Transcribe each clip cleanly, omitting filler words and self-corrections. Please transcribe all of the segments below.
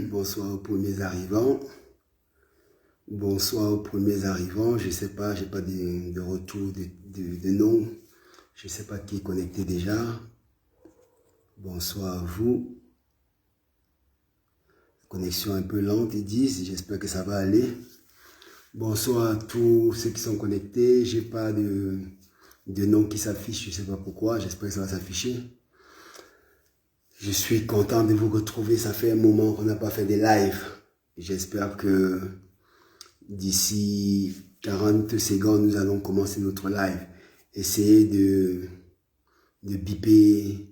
Bonsoir aux premiers arrivants. Bonsoir aux premiers arrivants. Je sais pas, j'ai pas de retour de nom. Je sais pas qui est connecté déjà. Bonsoir à vous. Connexion un peu lente, ils disent. J'espère que ça va aller. Bonsoir à tous ceux qui sont connectés. J'ai pas de nom qui s'affiche. Je sais pas pourquoi. J'espère que ça va s'afficher. Je suis content de vous retrouver. Ça fait un moment qu'on n'a pas fait des lives. J'espère que d'ici 40 secondes, nous allons commencer notre live. Essayez de biper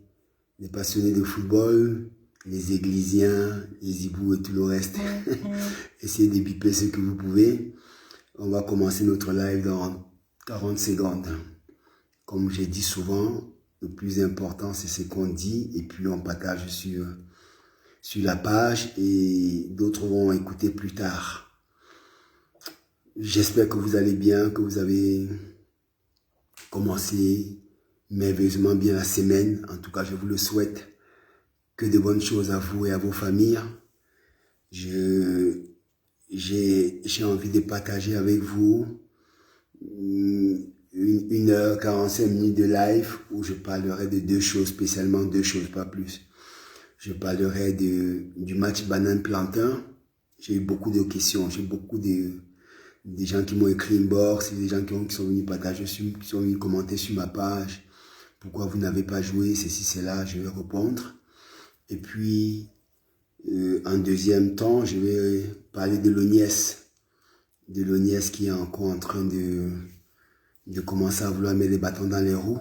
les passionnés de football, les églisiens, les hiboux et tout le reste. Essayez de biper ce que vous pouvez. On va commencer notre live dans 40 secondes. Comme j'ai dit souvent, le plus important, c'est ce qu'on dit et puis on partage sur la page et d'autres vont écouter plus tard. J'espère que vous allez bien, que vous avez commencé merveilleusement bien la semaine. En tout cas, je vous le souhaite. Que de bonnes choses à vous et à vos familles. J'ai envie de partager avec vous 1h45 de live où je parlerai de deux choses, spécialement deux choses, pas plus. Je parlerai du match banane-plantain. J'ai eu beaucoup de questions, j'ai beaucoup des gens qui m'ont écrit inbox, des gens qui sont venus partager, qui sont venus commenter sur ma page. Pourquoi vous n'avez pas joué, ceci, cela, je vais répondre. Et puis, en deuxième temps, je vais parler de l'Ognies. De l'Ognies qui est encore en train de commencer à vouloir mettre les bâtons dans les roues.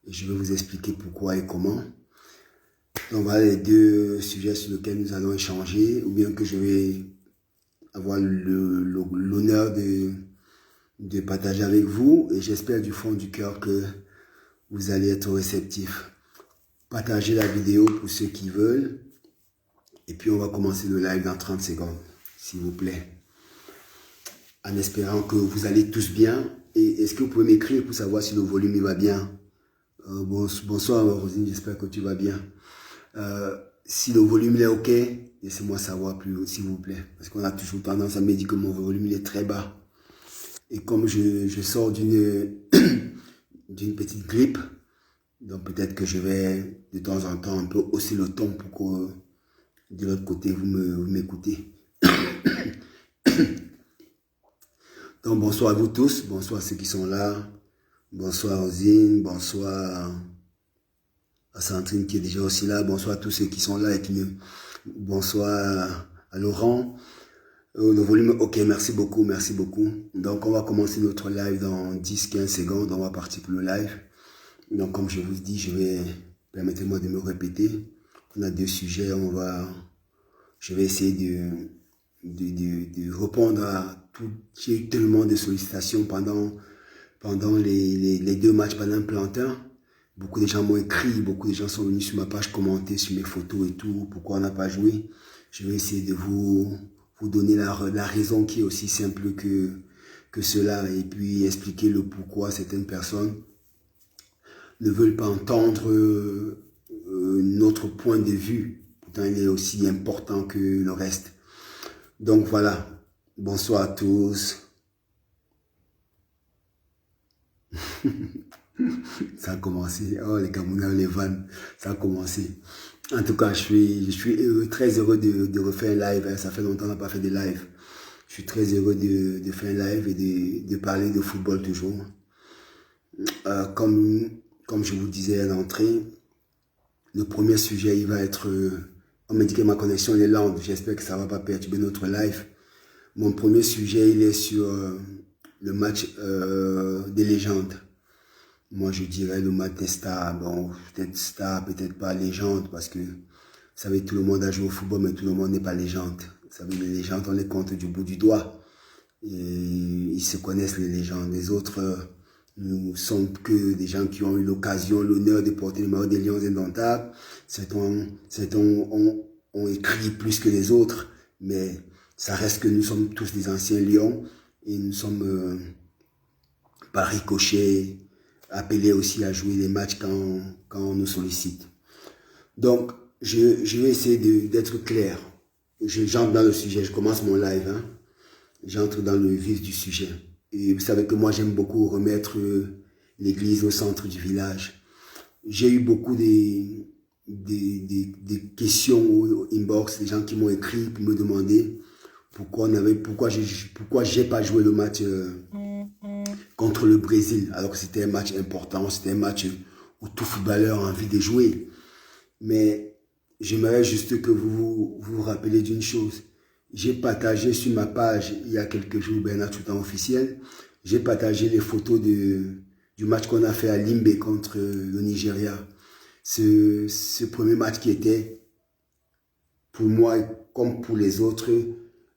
Et je vais vous expliquer pourquoi et comment. Donc voilà les deux sujets sur lesquels nous allons échanger, ou bien que je vais avoir l'honneur de partager avec vous. Et j'espère du fond du cœur que vous allez être réceptifs. Partagez la vidéo pour ceux qui veulent. Et puis on va commencer le live dans 30 secondes, s'il vous plaît. En espérant que vous allez tous bien. Et est-ce que vous pouvez m'écrire pour savoir si le volume il va bien? Bonsoir Rosine, j'espère que tu vas bien. Si le volume est ok, laissez-moi savoir plus, s'il vous plaît. Parce qu'on a toujours tendance à me dire que mon volume il est très bas. Et comme je sors d'une petite grippe, donc peut-être que je vais de temps en temps un peu hausser le ton pour que de l'autre côté vous m'écoutez. Donc bonsoir à vous tous, bonsoir à ceux qui sont là, bonsoir Rosine, bonsoir à Sandrine qui est déjà aussi là, bonsoir à tous ceux qui sont là et bonsoir à Laurent. Le volume, ok, merci beaucoup, merci beaucoup. Donc on va commencer notre live dans 10-15 secondes, on va partir pour le live. Donc comme je vous dis, permettez-moi de me répéter. On a deux sujets, je vais essayer de répondre à tout. J'ai eu tellement de sollicitations pendant les deux matchs banane-plantain. Beaucoup de gens m'ont écrit, beaucoup de gens sont venus sur ma page commenter sur mes photos et tout, pourquoi on n'a pas joué. Je vais essayer de vous donner la raison qui est aussi simple que cela et puis expliquer le pourquoi certaines personnes ne veulent pas entendre notre point de vue. Pourtant, il est aussi important que le reste. Donc voilà, bonsoir à tous. Ça a commencé, oh les Camerounais, les vannes, ça a commencé. En tout cas, je suis très heureux de refaire un live, ça fait longtemps qu'on n'a pas fait de live. Je suis très heureux de faire un live et de parler de football toujours. Comme je vous disais à l'entrée, le premier sujet, il va être... on m'a dit que ma connexion est lente, j'espère que ça ne va pas perturber notre live. Mon premier sujet, il est sur le match des légendes. Moi, je dirais le match des stars. Bon, peut-être star, peut-être pas légende, parce que, vous savez, tout le monde a joué au football, mais tout le monde n'est pas légende. Vous savez, les légendes, on les compte du bout du doigt. Et ils se connaissent, les légendes. Les autres, nous sommes que des gens qui ont eu l'occasion, l'honneur de porter le maillot des Lions indomptables. Certains ont écrit plus que les autres, mais ça reste que nous sommes tous des anciens lions et nous sommes par ricochet appelés aussi à jouer les matchs quand on nous sollicite. Donc, je vais essayer d'être clair. j'entre dans le sujet, je commence mon live, hein. J'entre dans le vif du sujet. Et vous savez que moi, j'aime beaucoup remettre l'église au centre du village. J'ai eu beaucoup des questions au inbox, des gens qui m'ont écrit pour me demander pourquoi j'ai pas joué le match contre le Brésil, alors que c'était un match important, c'était un match où tout footballeur a envie de jouer. Mais j'aimerais juste que vous rappeliez d'une chose. J'ai partagé sur ma page, il y a quelques jours, Bernard tout temps officiel, j'ai partagé les photos du match qu'on a fait à Limbe contre le Nigeria. Ce premier match qui était, pour moi, comme pour les autres,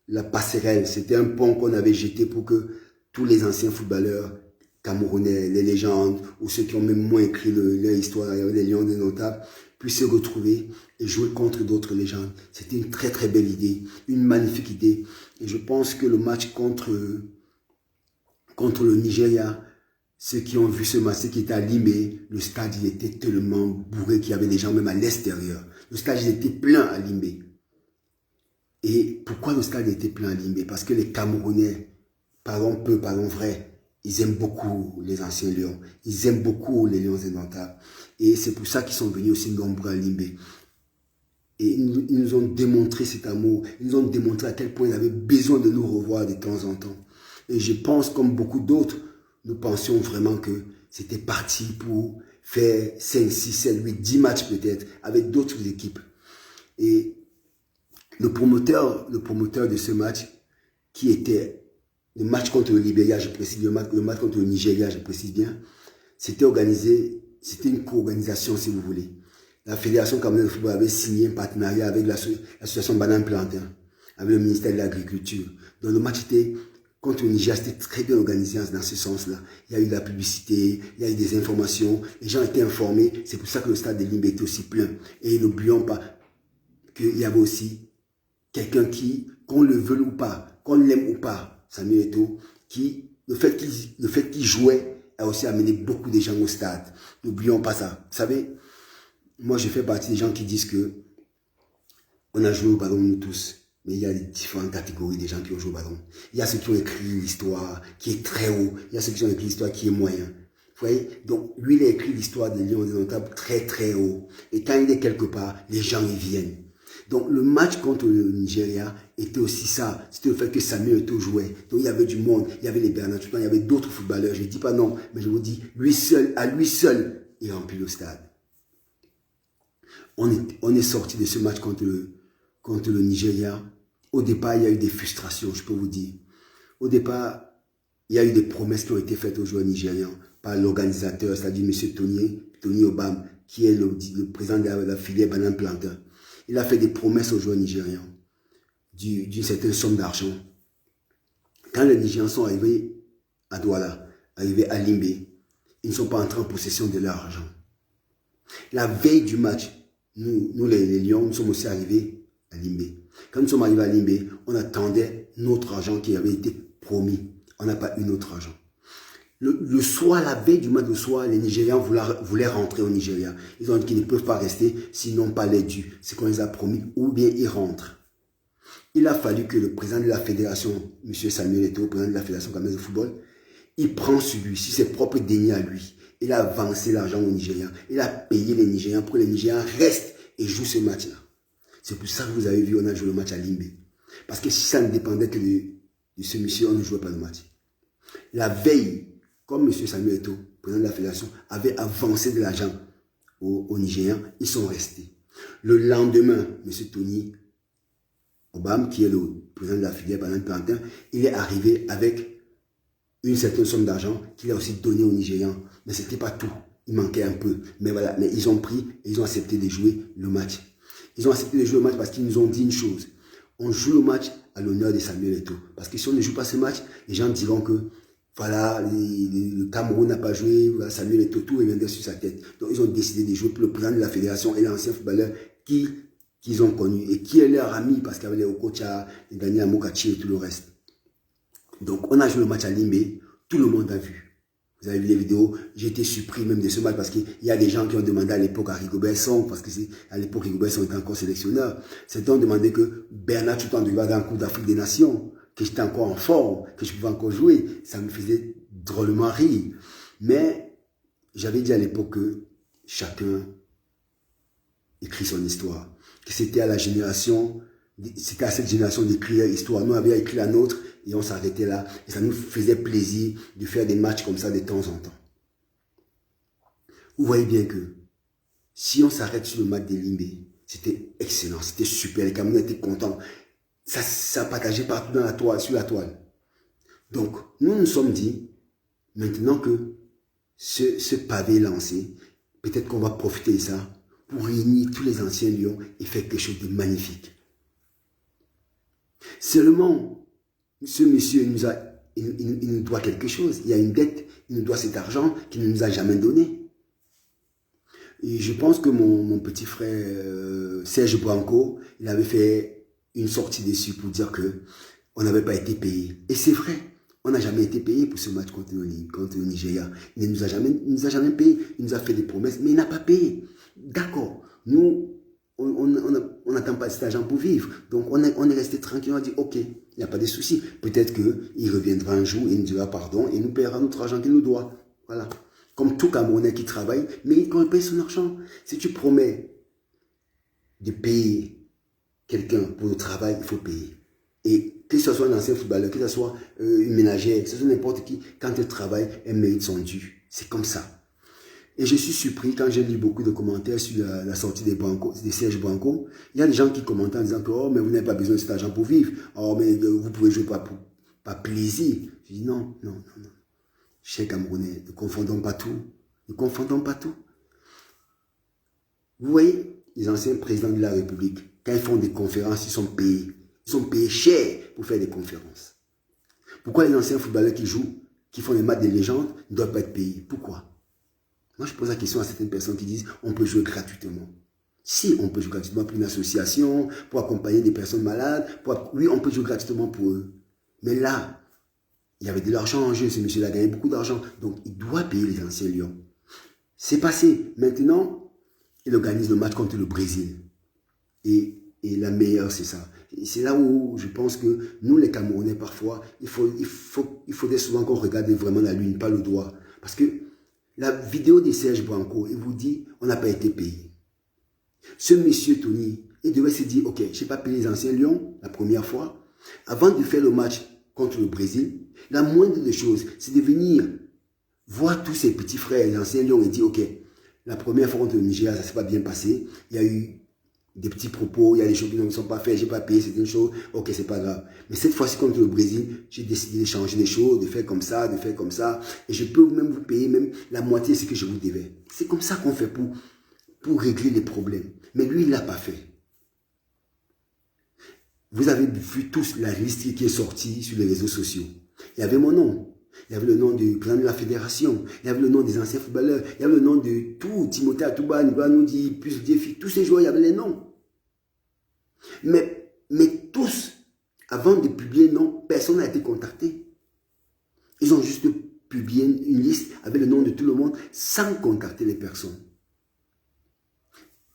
la passerelle. C'était un pont qu'on avait jeté pour que tous les anciens footballeurs camerounais, les légendes, ou ceux qui ont même moins écrit leur histoire, il y avait les Lions des notables, puissent se retrouver et jouer contre d'autres légendes. C'était une très très belle idée, une magnifique idée. Et je pense que le match contre le Nigeria, ceux qui ont vu ce match, ceux qui étaient à Limbe, le stade il était tellement bourré qu'il y avait des gens même à l'extérieur. Le stade il était plein à Limbe. Et pourquoi le stade était plein à Limbe? Parce que les Camerounais, parlons peu, parlons vrai, ils aiment beaucoup les anciens Lions. Ils aiment beaucoup les Lions indomptables. Et c'est pour ça qu'ils sont venus aussi nombreux à Limbe. Et ils nous ont démontré cet amour. Ils nous ont démontré à quel point ils avaient besoin de nous revoir de temps en temps. Et je pense, comme beaucoup d'autres, nous pensions vraiment que c'était parti pour faire 5, 6, 7, 8, 10 matchs peut-être avec d'autres équipes. Et le promoteur de ce match, qui était le match contre le Libéria, je précise, le match contre le Nigeria, je précise bien, c'était organisé, c'était une co-organisation si vous voulez. La Fédération camerounaise de football avait signé un partenariat avec l'association Banane Plantain, avec le ministère de l'Agriculture. Donc le match était contre le Nigeria, c'était très bien organisé dans ce sens-là. Il y a eu de la publicité, il y a eu des informations, les gens étaient informés, c'est pour ça que le stade de Limbe était aussi plein. Et n'oublions pas qu'il y avait aussi quelqu'un qui, qu'on le veuille ou pas, qu'on l'aime ou pas, Samuel Eto'o, qui, le fait qu'il jouait a aussi amené beaucoup de gens au stade. N'oublions pas ça. Vous savez, moi je fais partie des gens qui disent que on a joué au ballon nous tous, mais il y a différentes catégories de gens qui ont joué au ballon. Il y a ceux qui ont écrit l'histoire qui est très haut, il y a ceux qui ont écrit l'histoire qui est moyen. Vous voyez? Donc lui il a écrit l'histoire des Lions indomptables très très haut. Et quand il est quelque part, les gens y viennent. Donc le match contre le Nigeria était aussi ça. C'était le fait que Samuel Eto'o jouait. Donc il y avait du monde, il y avait les Bernard Toutan, il y avait d'autres footballeurs. Je ne dis pas non, mais je vous dis, à lui seul, il remplit le stade. On est sorti de ce match contre le Nigeria. Au départ, il y a eu des frustrations, je peux vous dire. Au départ, il y a eu des promesses qui ont été faites aux joueurs nigérians par l'organisateur, c'est-à-dire M. Tony Obam, qui est le président de la filière Banane Plantain. Il a fait des promesses aux joueurs nigérians d'une certaine somme d'argent. Quand les Nigérians sont arrivés à Douala, arrivés à Limbe, ils ne sont pas entrés en possession de leur argent. La veille du match, nous les Lions, nous sommes aussi arrivés à Limbe. Quand nous sommes arrivés à Limbe, on attendait notre argent qui avait été promis. On n'a pas eu notre argent. Le soir, la veille du match de soir, les Nigérians voulaient rentrer au Nigeria. Ils ont dit qu'ils ne peuvent pas rester s'ils n'ont pas les dus. C'est qu'on les a promis, ou bien ils rentrent. Il a fallu que le président de la fédération, M. Samuel Eto'o, président de la fédération camerounaise de football, il prend sur lui, sur ses propres deniers à lui. Il a avancé l'argent au Nigeria. Il a payé les Nigérians pour que les Nigérians restent et jouent ce match-là. C'est pour ça que vous avez vu, on a joué le match à Limbe. Parce que si ça ne dépendait que de ce monsieur, on ne jouait pas le match. La veille, comme M. Samuel Eto'o, président de la fédération, avait avancé de l'argent aux Nigériens, ils sont restés. Le lendemain, M. Tony Obam, qui est le président de la filière Banane Plantain, il est arrivé avec une certaine somme d'argent qu'il a aussi donné aux Nigérians. Mais ce n'était pas tout. Il manquait un peu. Mais voilà, mais ils ont pris et ils ont accepté de jouer le match. Ils ont accepté de jouer le match parce qu'ils nous ont dit une chose. On joue le match à l'honneur de Samuel Eto'o. Parce que si on ne joue pas ce match, les gens diront que voilà, le Cameroun n'a pas joué, voilà, Samuel Eto'o, tout reviendrait sur sa tête. Donc ils ont décidé de jouer pour le président de la fédération et l'ancien footballeur qu'ils ont connu et qui est leur ami parce qu'il y avait les Okocha, les Daniel Amokachi et tout le reste. Donc on a joué le match à Limbe, tout le monde a vu. Vous avez vu les vidéos, j'ai été surpris même de ce match parce qu'il y a des gens qui ont demandé à l'époque à Rigobert Song, parce que à l'époque Rigobert Song était encore sélectionneur, certains ont demandé que Bernard tout le temps devait aller dans le Coupe d'Afrique des Nations, que j'étais encore en forme, que je pouvais encore jouer. Ça me faisait drôlement rire. Mais j'avais dit à l'époque que chacun écrit son histoire, que c'était à la génération, c'était à cette génération d'écrire l'histoire. Nous avions écrit la nôtre et on s'arrêtait là. Et ça nous faisait plaisir de faire des matchs comme ça de temps en temps. Vous voyez bien que si on s'arrête sur le match de Limbé, c'était excellent, c'était super. Les Camerounais étaient contents. Ça partageait partout dans la toile, sur la toile. Donc, nous nous sommes dit, maintenant que ce pavé est lancé, peut-être qu'on va profiter de ça pour réunir tous les anciens lions et faire quelque chose de magnifique. Seulement, ce monsieur il nous doit quelque chose. Il y a une dette, il nous doit cet argent qu'il ne nous a jamais donné. Et je pense que mon petit frère Serge Branco, il avait fait une sortie dessus pour dire que on n'avait pas été payé. Et c'est vrai, on n'a jamais été payé pour ce match contre le Nigeria. Il ne nous a jamais payé. Il nous a fait des promesses, mais il n'a pas payé. D'accord, nous, on n'attend pas cet argent pour vivre. Donc, on est resté tranquille. On a dit, ok, il n'y a pas de souci. Peut-être qu'il reviendra un jour, il nous dira pardon et nous paiera notre argent qu'il nous doit. Voilà. Comme tout Camerounais qui travaille, mais quand il paye son argent, si tu promets de payer quelqu'un pour le travail, il faut payer. Et que ce soit un ancien footballeur, que ce soit une ménagère, que ce soit n'importe qui, quand elle travaille, elle mérite son dû. C'est comme ça. Et je suis surpris quand j'ai lu beaucoup de commentaires sur la sortie des Serge Branco. Il y a des gens qui commentent en disant que oh, mais vous n'avez pas besoin de cet argent pour vivre. Oh, mais vous pouvez jouer par plaisir. Je dis non. Chers Camerounais, ne confondons pas tout. Ne confondons pas tout. Vous voyez, les anciens présidents de la République, quand ils font des conférences, ils sont payés. Ils sont payés cher pour faire des conférences. Pourquoi les anciens footballeurs qui jouent, qui font des matchs de légende, ne doivent pas être payés? Pourquoi? Moi, je pose la question à certaines personnes qui disent on peut jouer gratuitement. Si on peut jouer gratuitement pour une association, pour accompagner des personnes malades, oui, on peut jouer gratuitement pour eux. Mais là, il y avait de l'argent en jeu. Ce monsieur-là a gagné beaucoup d'argent. Donc, il doit payer les anciens lions. C'est passé. Maintenant, il organise le match contre le Brésil. Et la meilleure, c'est ça. Et c'est là où je pense que nous, les Camerounais, parfois, il faudrait souvent qu'on regarde vraiment la lune, pas le doigt. Parce que la vidéo de Serge Branco, il vous dit, on n'a pas été payé. Ce monsieur Tony, il devait se dire, ok, je n'ai pas payé les anciens lions la première fois. Avant de faire le match contre le Brésil, la moindre des choses, c'est de venir voir tous ses petits frères, les anciens lions, et dire, ok, la première fois contre le Nigeria, ça ne s'est pas bien passé. Il y a eu des petits propos, il y a des choses qui ne sont pas faites, je n'ai pas payé, c'est une chose, ok, c'est pas grave. Mais cette fois-ci contre le Brésil, j'ai décidé de changer les choses, de faire comme ça, et je peux même vous payer même la moitié de ce que je vous devais. C'est comme ça qu'on fait pour régler les problèmes. Mais lui, il ne l'a pas fait. Vous avez vu tous la liste qui est sortie sur les réseaux sociaux. Il y avait mon nom. Il y avait le nom du président de la fédération. Il y avait le nom des anciens footballeurs. Il y avait le nom de tout. Timothée Atouba, Nicolas Noudi, plus Défi. Tous ces joueurs, il y avait les noms. Mais tous, avant de publier le nom, personne n'a été contacté. Ils ont juste publié une liste avec le nom de tout le monde sans contacter les personnes.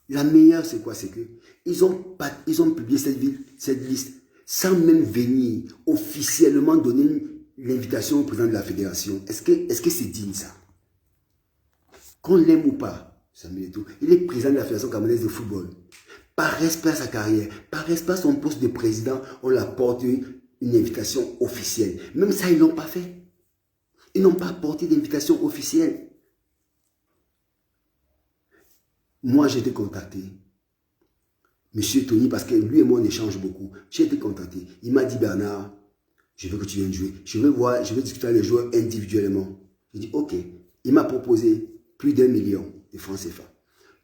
La meilleure, c'est quoi? C'est que ils ont publié cette liste sans même venir officiellement donner l'invitation au président de la fédération. Est-ce que c'est digne ça? Qu'on l'aime ou pas, Samuel Eto'o, il est président de la fédération camerounaise de football. Par respect à sa carrière, par respect à son poste de président, on lui apporte une invitation officielle. Même ça, ils ne l'ont pas fait. Ils n'ont pas apporté d'invitation officielle. Moi, j'ai été contacté. Monsieur Tony, parce que lui et moi, on échange beaucoup. J'ai été contacté. Il m'a dit, Bernard, je veux que tu viennes jouer. Je veux discuter avec les joueurs individuellement. J'ai dit, ok. Il m'a proposé plus d'1 million de francs CFA.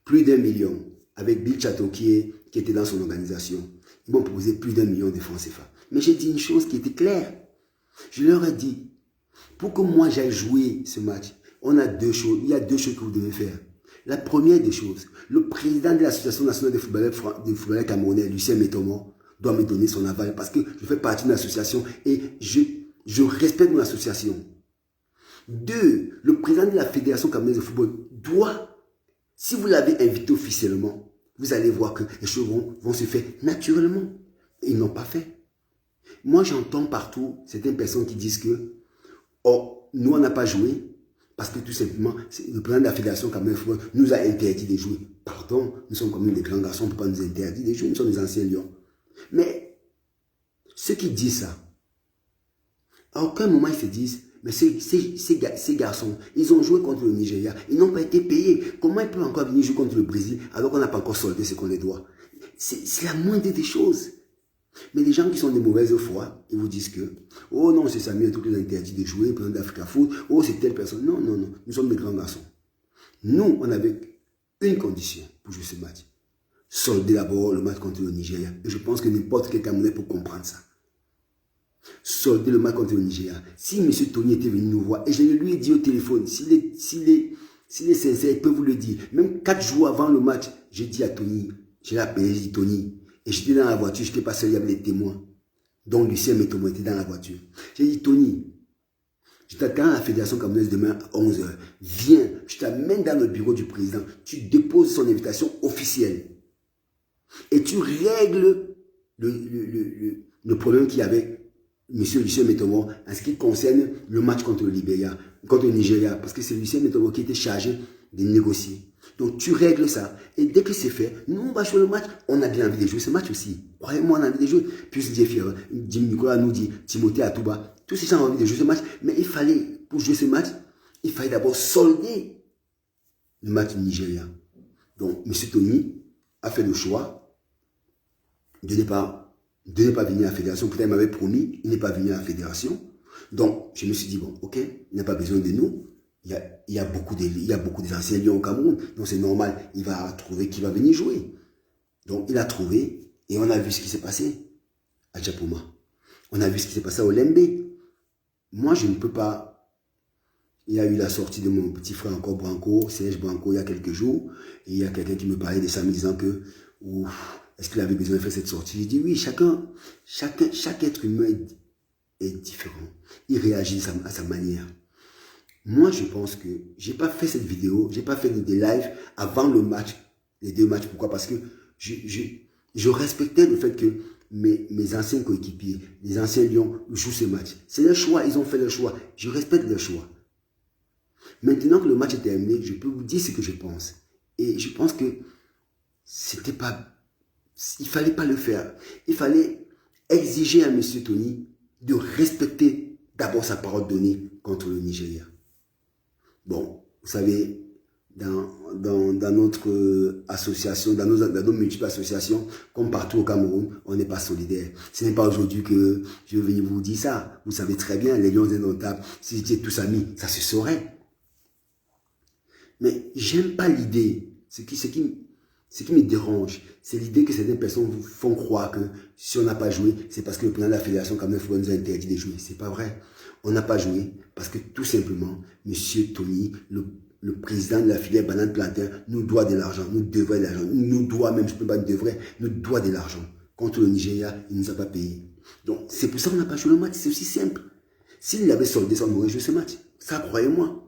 Plus d'1 million avec Bill Chateau qui était dans son organisation. Ils m'ont proposé plus d'1 million de francs CFA. Mais j'ai dit une chose qui était claire. Je leur ai dit, pour que moi j'aille jouer ce match, il y a deux choses que vous devez faire. La première des choses, le président de l'Association nationale des footballeurs camerounais, Lucien Métomo, doit me donner son aval parce que je fais partie de l'association et je respecte mon association. Deux, le président de la Fédération camerounaise de football doit, si vous l'avez invité officiellement, vous allez voir que les choses vont se faire naturellement. Ils n'ont pas fait. Moi, j'entends partout certaines personnes qui disent que oh, nous, on n'a pas joué parce que tout simplement, le président de la Fédération camerounaise de football nous a interdit de jouer. Pardon, nous sommes comme des grands garçons, on ne peut pas nous interdire de jouer, nous sommes des anciens lions. Mais ceux qui disent ça, à aucun moment ils se disent, mais ces garçons, ils ont joué contre le Nigeria, ils n'ont pas été payés. Comment ils peuvent encore venir jouer contre le Brésil alors qu'on n'a pas encore soldé ce qu'on les doit? C'est la moindre des choses. Mais les gens qui sont de mauvaise foi, ils vous disent que, oh non, c'est Samuel tout qui nous a interdit de jouer, le président d'Africa Foot, oh c'est telle personne. Non, non, non, nous sommes des grands garçons. Nous, on avait une condition pour jouer ce match. Solder d'abord le match contre le Nigeria. Et je pense que n'importe quel Camerounais peut comprendre ça. Solder le match contre le Nigeria. Si M. Tony était venu nous voir, et je lui ai dit au téléphone, s'il est sincère, il peut vous le dire. Même 4 jours avant le match, j'ai dit à Tony, j'ai appelé, j'ai dit Tony, et j'étais dans la voiture, je n'étais pas seul, il y avait des témoins. Donc Lucien Métomo était dans la voiture. J'ai dit Tony, je t'attends à la Fédération camerounaise demain à 11 h. Viens, je t'amène dans le bureau du président, tu déposes son invitation officielle. Et tu règles le problème qu'il y avait M. Lucien Métomo en ce qui concerne le match contre le Libéria, contre le Nigeria, parce que c'est Lucien Métomo qui était chargé de négocier. Donc tu règles ça. Et dès que c'est fait, nous on va jouer le match. On a bien envie de jouer ce match aussi. Croyez-moi, on a envie de jouer. Puis Dieu fier. Nicolas nous dit, Timothée Atouba, tous ces gens ont envie de jouer ce match. Mais il fallait, pour jouer ce match, il fallait d'abord solder le match du Nigeria. Donc M. Tony a fait le choix de ne pas venir à la fédération. Peut-être il m'avait promis, il n'est pas venu à la fédération. Donc je me suis dit, bon, ok, il n'a pas besoin de nous. Il y a beaucoup des anciens lions au Cameroun. Donc c'est normal, il va trouver qui va venir jouer. Donc il a trouvé et on a vu ce qui s'est passé à Djapoma. On a vu ce qui s'est passé à Olembe. Moi, je ne peux pas. Il y a eu la sortie de mon petit frère encore Branco, Serge Branco, il y a quelques jours. Et il y a quelqu'un qui me parlait de ça, me disant que est-ce qu'il avait besoin de faire cette sortie? J'ai dit oui, chaque être humain est différent. Il réagit à sa manière. Moi, je pense que j'ai pas fait cette vidéo, j'ai pas fait des lives avant le match, les 2 matchs. Pourquoi? Parce que je respectais le fait que mes anciens coéquipiers, les anciens Lions jouent ce match. C'est leur choix, ils ont fait leur choix. Je respecte leur choix. Maintenant que le match est terminé, je peux vous dire ce que je pense. Et je pense que il fallait pas le faire. Il fallait exiger à M. Tony de respecter d'abord sa parole donnée contre le Nigeria. Bon, vous savez, dans notre association, dans nos multiples associations, comme partout au Cameroun, on n'est pas solidaire. Ce n'est pas aujourd'hui que je vais venir vous dire ça. Vous savez très bien, les lions indomptables, si j'étais tous amis, ça se saurait. Mais j'aime pas l'idée. Ce qui me dérange, c'est l'idée que certaines personnes vous font croire que si on n'a pas joué, c'est parce que le président de la Fédération quand même nous a interdit de jouer. C'est pas vrai. On n'a pas joué parce que tout simplement, M. Tony, le président de la filière banane plantain, nous doit de l'argent, nous devrait de l'argent, nous doit même, je ne peux pas dire devrait, nous doit de l'argent. Contre le Nigeria, il ne nous a pas payé. Donc c'est pour ça qu'on n'a pas joué le match, c'est aussi simple. S'il avait soldé ça, on aurait joué ce match. Ça, croyez-moi.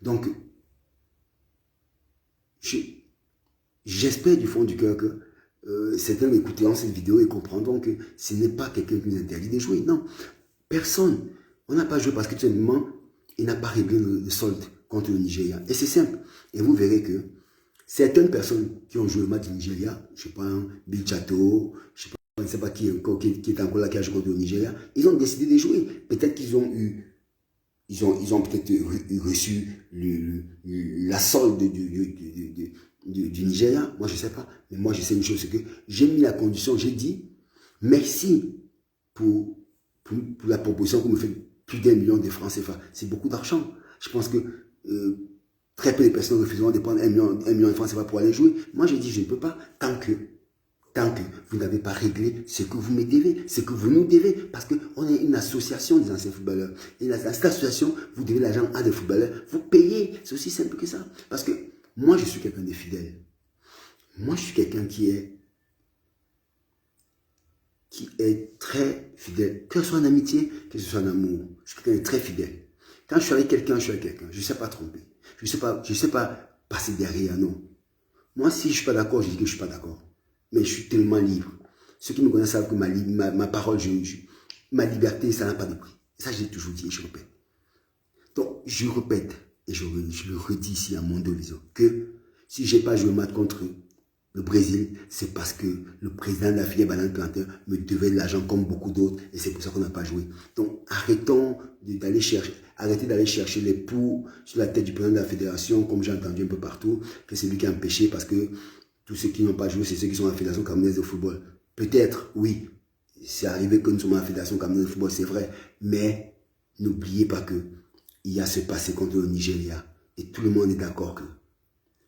Donc, j'espère du fond du cœur que certains écouteront cette vidéo et comprendront que ce n'est pas quelqu'un qui nous interdit de jouer. Non, personne. On n'a pas joué parce que tout simplement, il n'a pas réglé le solde contre le Nigeria. Et c'est simple. Et vous verrez que certaines personnes qui ont joué le match du Nigeria, je ne sais pas, Bill Chateau, je ne sais pas qui est encore là qui a joué contre le Nigeria, ils ont décidé de jouer. Peut-être qu'ils ont eu ils ont peut-être reçu la solde du Nigeria. Moi, je ne sais pas. Mais moi, je sais une chose, c'est que j'ai mis la condition, j'ai dit merci pour la proposition que vous me faites plus d'1 million de francs CFA. C'est beaucoup d'argent. Je pense que très peu de personnes refuseront de prendre 1 million de francs CFA pour aller jouer. Moi, j'ai dit je ne peux pas tant que vous n'avez pas réglé ce que vous me devez, ce que vous nous devez, parce qu'on est une association des anciens footballeurs. Et dans cette association, vous devez l'argent à des footballeurs, vous payez, c'est aussi simple que ça. Parce que moi, je suis quelqu'un de fidèle. Moi, je suis quelqu'un qui est très fidèle, que ce soit en amitié, que ce soit en amour. Je suis quelqu'un de très fidèle. Quand je suis avec quelqu'un, je suis avec quelqu'un. Je ne sais pas tromper. Je ne sais pas passer derrière, non. Moi, si je ne suis pas d'accord, je dis que je ne suis pas d'accord. Mais je suis tellement libre. Ceux qui me connaissent savent que ma parole, ma liberté, ça n'a pas de prix. Ça, je l'ai toujours dit et je répète. Donc, je répète et je le redis ici à mon vision que si je n'ai pas joué un match contre le Brésil, c'est parce que le président de la filière banane plantain me devait de l'argent comme beaucoup d'autres et c'est pour ça qu'on n'a pas joué. Donc, arrêtez d'aller chercher les poux sur la tête du président de la fédération, comme j'ai entendu un peu partout, que c'est lui qui a empêché parce que tous ceux qui n'ont pas joué, c'est ceux qui sont à la fédération camerounaise de football. Peut-être, oui, c'est arrivé que nous sommes à la fédération camerounaise de football, c'est vrai, mais n'oubliez pas que il y a ce passé contre le Nigeria et tout le monde est d'accord que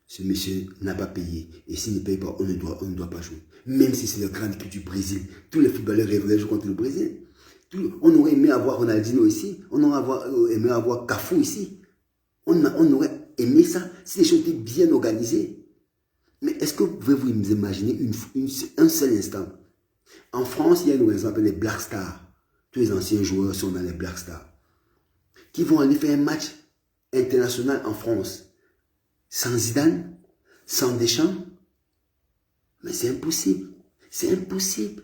ce monsieur n'a pas payé. Et s'il ne paye pas, on ne doit pas jouer. Même si c'est le grand équipe du Brésil. Tous les footballeurs rêveraient jouer contre le Brésil. On aurait aimé avoir Ronaldinho ici. On aurait aimé avoir Cafu ici. On aurait aimé ça si les choses étaient bien organisées. Mais est-ce que vous pouvez vous imaginer un seul instant? En France, il y a une raison appelée les Black Stars. Tous les anciens joueurs sont dans les Black Stars. Qui vont aller faire un match international en France. Sans Zidane, sans Deschamps. Mais c'est impossible. C'est impossible.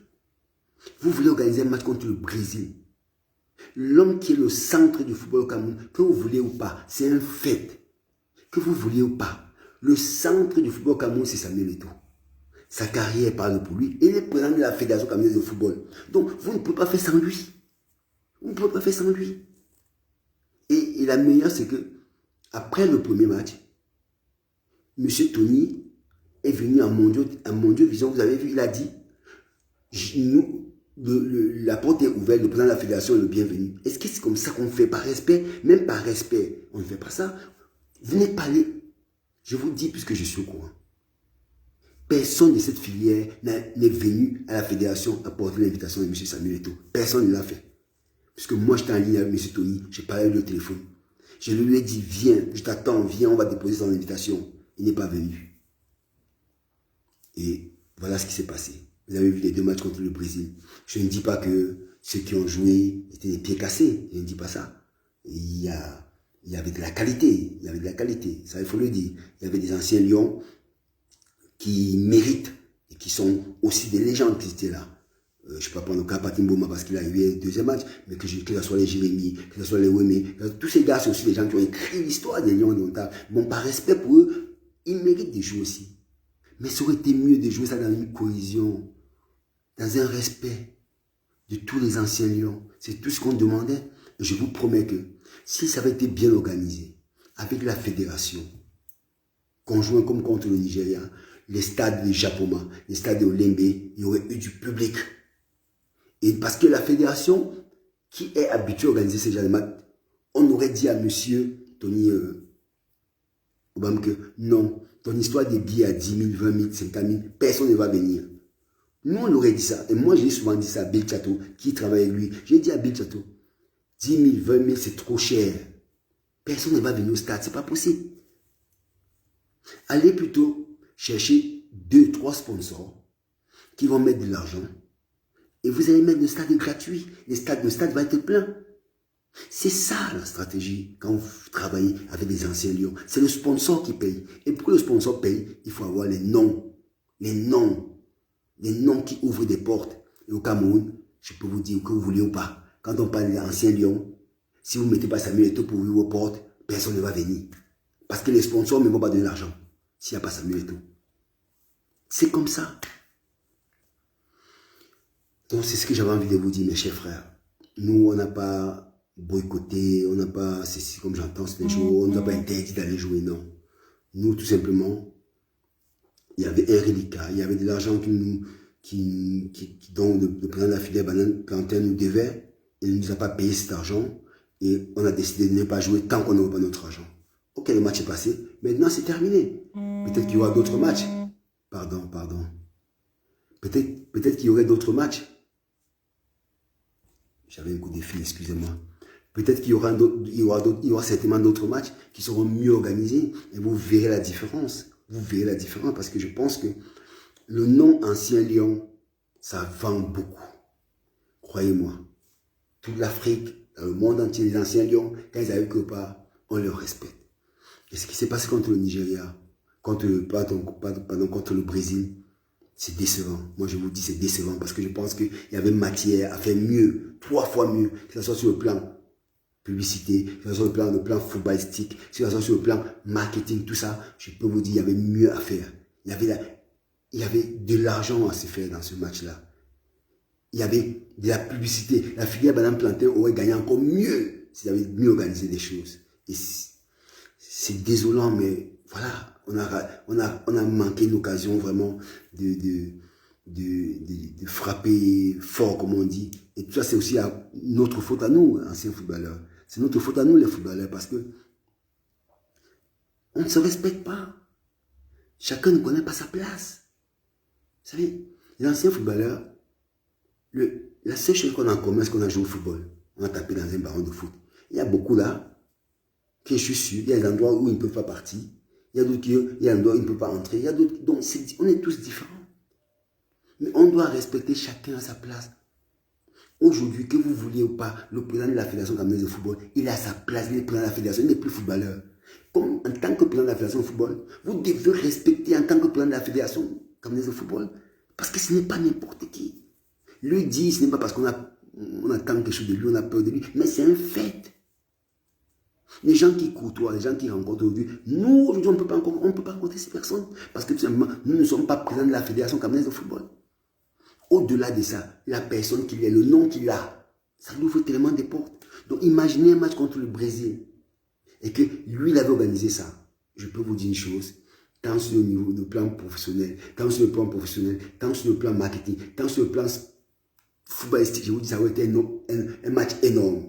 Vous voulez organiser un match contre le Brésil. L'homme qui est le centre du football au Cameroun, que vous voulez ou pas, c'est un fait. Que vous voulez ou pas, le centre du football au Cameroun, c'est Samuel Eto'o. Sa carrière parle pour lui. Et il est président de la Fédération camerounaise de football. Donc, vous ne pouvez pas faire sans lui. Vous ne pouvez pas faire sans lui. Et la meilleure, c'est que, après le premier match, M. Tony est venu à Mondiaux Vision, vous avez vu, il a dit, la porte est ouverte, le président de la fédération est le bienvenu. Est-ce que c'est comme ça qu'on fait par respect? Même par respect, on ne fait pas ça. Venez parler, je vous dis puisque je suis au courant. Personne de cette filière n'est venu à la fédération apporter l'invitation de M. Samuel Eto'o. Personne ne l'a fait. Puisque moi, j'étais en ligne avec M. Tony, j'ai parlé avec le téléphone. Je lui ai dit, viens, je t'attends, viens, on va déposer son invitation. Il n'est pas venu. Et voilà ce qui s'est passé. Vous avez vu les 2 matchs contre le Brésil. Je ne dis pas que ceux qui ont joué étaient des pieds cassés. Je ne dis pas ça. Il y avait de la qualité. Il y avait de la qualité. Ça, il faut le dire. Il y avait des anciens lions qui méritent et qui sont aussi des légendes qui étaient là. Je ne vais pas prendre le cas Patim Bouma parce qu'il a eu un 2e match, mais que ce soit les Jérémy, que ce soit les Wemé, tous ces gars, c'est aussi des gens qui ont écrit l'histoire des Lions indomptables. Bon, par respect pour eux, ils méritent de jouer aussi. Mais ça aurait été mieux de jouer ça dans une cohésion, dans un respect de tous les anciens Lions. C'est tout ce qu'on demandait. Et je vous promets que si ça avait été bien organisé, avec la fédération, conjoint comme contre le Nigeria, les stades de Japoma, les stades de Olembe, il y aurait eu du public. Et parce que la fédération, qui est habituée à organiser ces genres de matchs, on aurait dit à monsieur Tony Obama que non, ton histoire des billets à 10 000, 20 000, 50 000, personne ne va venir. Nous, on aurait dit ça. Et moi, j'ai souvent dit ça à Bill Chateau, qui travaille avec lui. J'ai dit à Bill Chateau, 10 000, 20 000, c'est trop cher. Personne ne va venir au stade, c'est pas possible. Allez plutôt chercher 2, 3 sponsors qui vont mettre de l'argent. Et vous allez mettre le stade gratuit. Le stade va être plein. C'est ça la stratégie quand vous travaillez avec des anciens lions. C'est le sponsor qui paye. Et pour que le sponsor paye, il faut avoir les noms. Les noms. Les noms qui ouvrent des portes. Et au Cameroun, je peux vous dire que vous voulez ou pas. Quand on parle des anciens lions, si vous ne mettez pas Samuel Eto'o pour ouvrir vos portes, personne ne va venir. Parce que les sponsors ne vont pas donner l'argent s'il n'y a pas Samuel Eto'o. C'est comme ça. Donc c'est ce que j'avais envie de vous dire, mes chers frères. Nous, on n'a pas boycotté, on n'a pas, comme j'entends ces jours, on n'a pas interdit d'aller jouer, non. Nous, tout simplement, il y avait un reliquat, il y avait de l'argent dont le président de la filière banane plantain nous devait, et il ne nous a pas payé cet argent, et on a décidé de ne pas jouer tant qu'on n'aura pas notre argent. Ok, le match est passé, maintenant c'est terminé. Peut-être qu'il y aura d'autres matchs. Pardon. Peut-être qu'il y aurait d'autres matchs. J'avais un coup de fil, excusez-moi. Peut-être qu'il y aura certainement d'autres matchs qui seront mieux organisés et vous verrez la différence. Vous verrez la différence parce que je pense que le nom Ancien Lion, ça vend beaucoup. Croyez-moi. Toute l'Afrique Dans le monde entier, les anciens lions, quand ils arrivent quelque part, on leur respecte. Et ce qui s'est passé contre le Nigeria, contre le Brésil, c'est décevant. Moi, je vous dis, c'est décevant parce que je pense qu'il y avait matière à faire mieux, 3 fois mieux, que ce soit sur le plan publicité, que ce soit sur le plan footballistique, que ce soit sur le plan marketing, tout ça, je peux vous dire, il y avait mieux à faire. Il y avait de l'argent à se faire dans ce match-là. Il y avait de la publicité. La filière Banane Plantain aurait gagné encore mieux s'il avait mieux organisé les choses. Et c'est désolant, mais voilà, on a manqué une occasion vraiment de frapper fort, comme on dit. Et tout ça, c'est aussi notre faute à nous, anciens footballeurs. C'est notre faute à nous, les footballeurs, parce que on ne se respecte pas. Chacun ne connaît pas sa place. Vous savez, les anciens footballeurs, la seule chose qu'on a en commun, c'est qu'on a joué au football. On a tapé dans un ballon de foot. Il y a beaucoup là, que je suis sûr, il y a des endroits où ils ne peuvent pas partir. Il y a d'autres qui, il y a des endroits où ils ne peuvent pas entrer. Il y a d'autres, donc on est tous différents. Mais on doit respecter chacun à sa place. Aujourd'hui, que vous vouliez ou pas, le président de la Fédération camerounaise de football, il a sa place, il est président de la Fédération, il n'est plus footballeur. Comme en tant que président de la Fédération de football, vous devez respecter en tant que président de la Fédération camerounaise de football. Parce que ce n'est pas n'importe qui. Lui dit, ce n'est pas parce qu'on attend quelque chose de lui, on a peur de lui, mais c'est un fait. Les gens qui côtoient, les gens qui rencontrent aujourd'hui, nous, aujourd'hui, on ne peut pas rencontrer ces personnes. Parce que tout simplement, nous ne sommes pas présidents de la Fédération camerounaise de football. Au-delà de ça, la personne qu'il est, le nom qu'il a, ça nous ouvre tellement des portes. Donc imaginez un match contre le Brésil et que lui, il avait organisé ça. Je peux vous dire une chose, tant sur le niveau de plan professionnel, tant sur le plan professionnel, tant sur le plan marketing, tant sur le plan footballistique, je vous dis, ça aurait été un match énorme.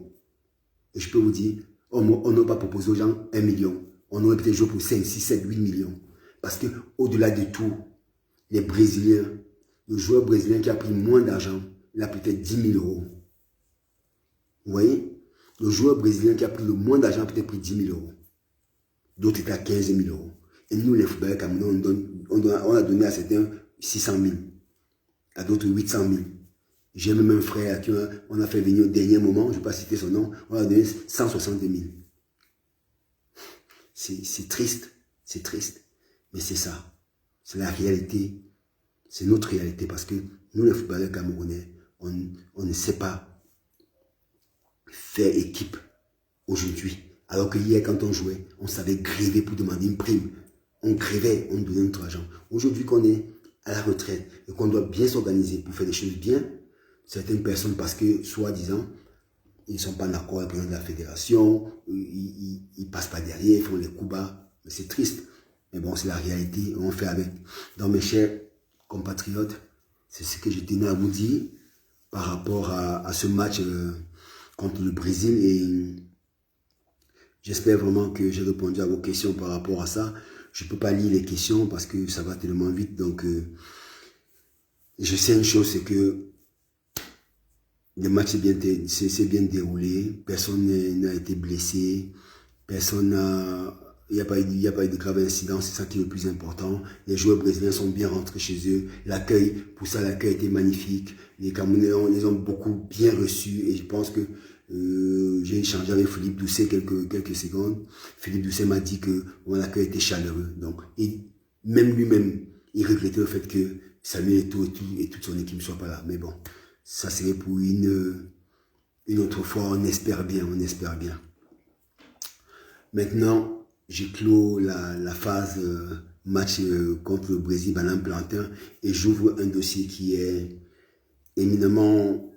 Et je peux vous dire, on n'aurait pas proposé aux gens 1 million. On aurait peut-être joué pour 5, 6, 7, 8 millions. Parce que au-delà de tout, les Brésiliens, le joueur brésilien qui a pris moins d'argent, il a peut-être 10 000 euros. Vous voyez? Le joueur brésilien qui a pris le moins d'argent a peut-être pris 10 000 euros. D'autres étaient à 15 000 euros. Et nous, les footballeurs camerounais, on a donné à certains 600 000. À d'autres 800 000. J'ai même un frère à qui on a fait venir au dernier moment, je ne vais pas citer son nom, on a donné 160 000. C'est triste, mais c'est ça. C'est la réalité. C'est notre réalité parce que nous, les footballeurs camerounais, on ne sait pas faire équipe aujourd'hui. Alors que hier, quand on jouait, on savait gréver pour demander une prime. On grévait, on donnait notre argent. Aujourd'hui qu'on est à la retraite et qu'on doit bien s'organiser pour faire des choses bien, certaines personnes, parce que, soi-disant, ils ne sont pas d'accord avec le président de la fédération, ils ne passent pas derrière, ils font les coups bas. Mais c'est triste. Mais bon, c'est la réalité, on fait avec. Donc, mes chers compatriotes, c'est ce que je tenais à vous dire par rapport à ce match contre le Brésil. Et j'espère vraiment que j'ai répondu à vos questions par rapport à ça. Je ne peux pas lire les questions parce que ça va tellement vite. Donc, je sais une chose, c'est que le match s'est bien déroulé, personne n'a été blessé, il n'y a pas eu de grave incident, c'est ça qui est le plus important. Les joueurs brésiliens sont bien rentrés chez eux, l'accueil était magnifique, les Camerounais les ont beaucoup bien reçus et je pense que j'ai échangé avec Philippe Doucet quelques secondes. Philippe Doucet m'a dit que l'accueil était chaleureux, donc même lui-même, il regrettait le fait que Samuel Eto'o et toute son équipe ne soient pas là, mais bon. Ça serait pour une autre fois, on espère bien. Maintenant, j'ai clos la phase match contre le Brésil, Banane Plantain, et j'ouvre un dossier qui est éminemment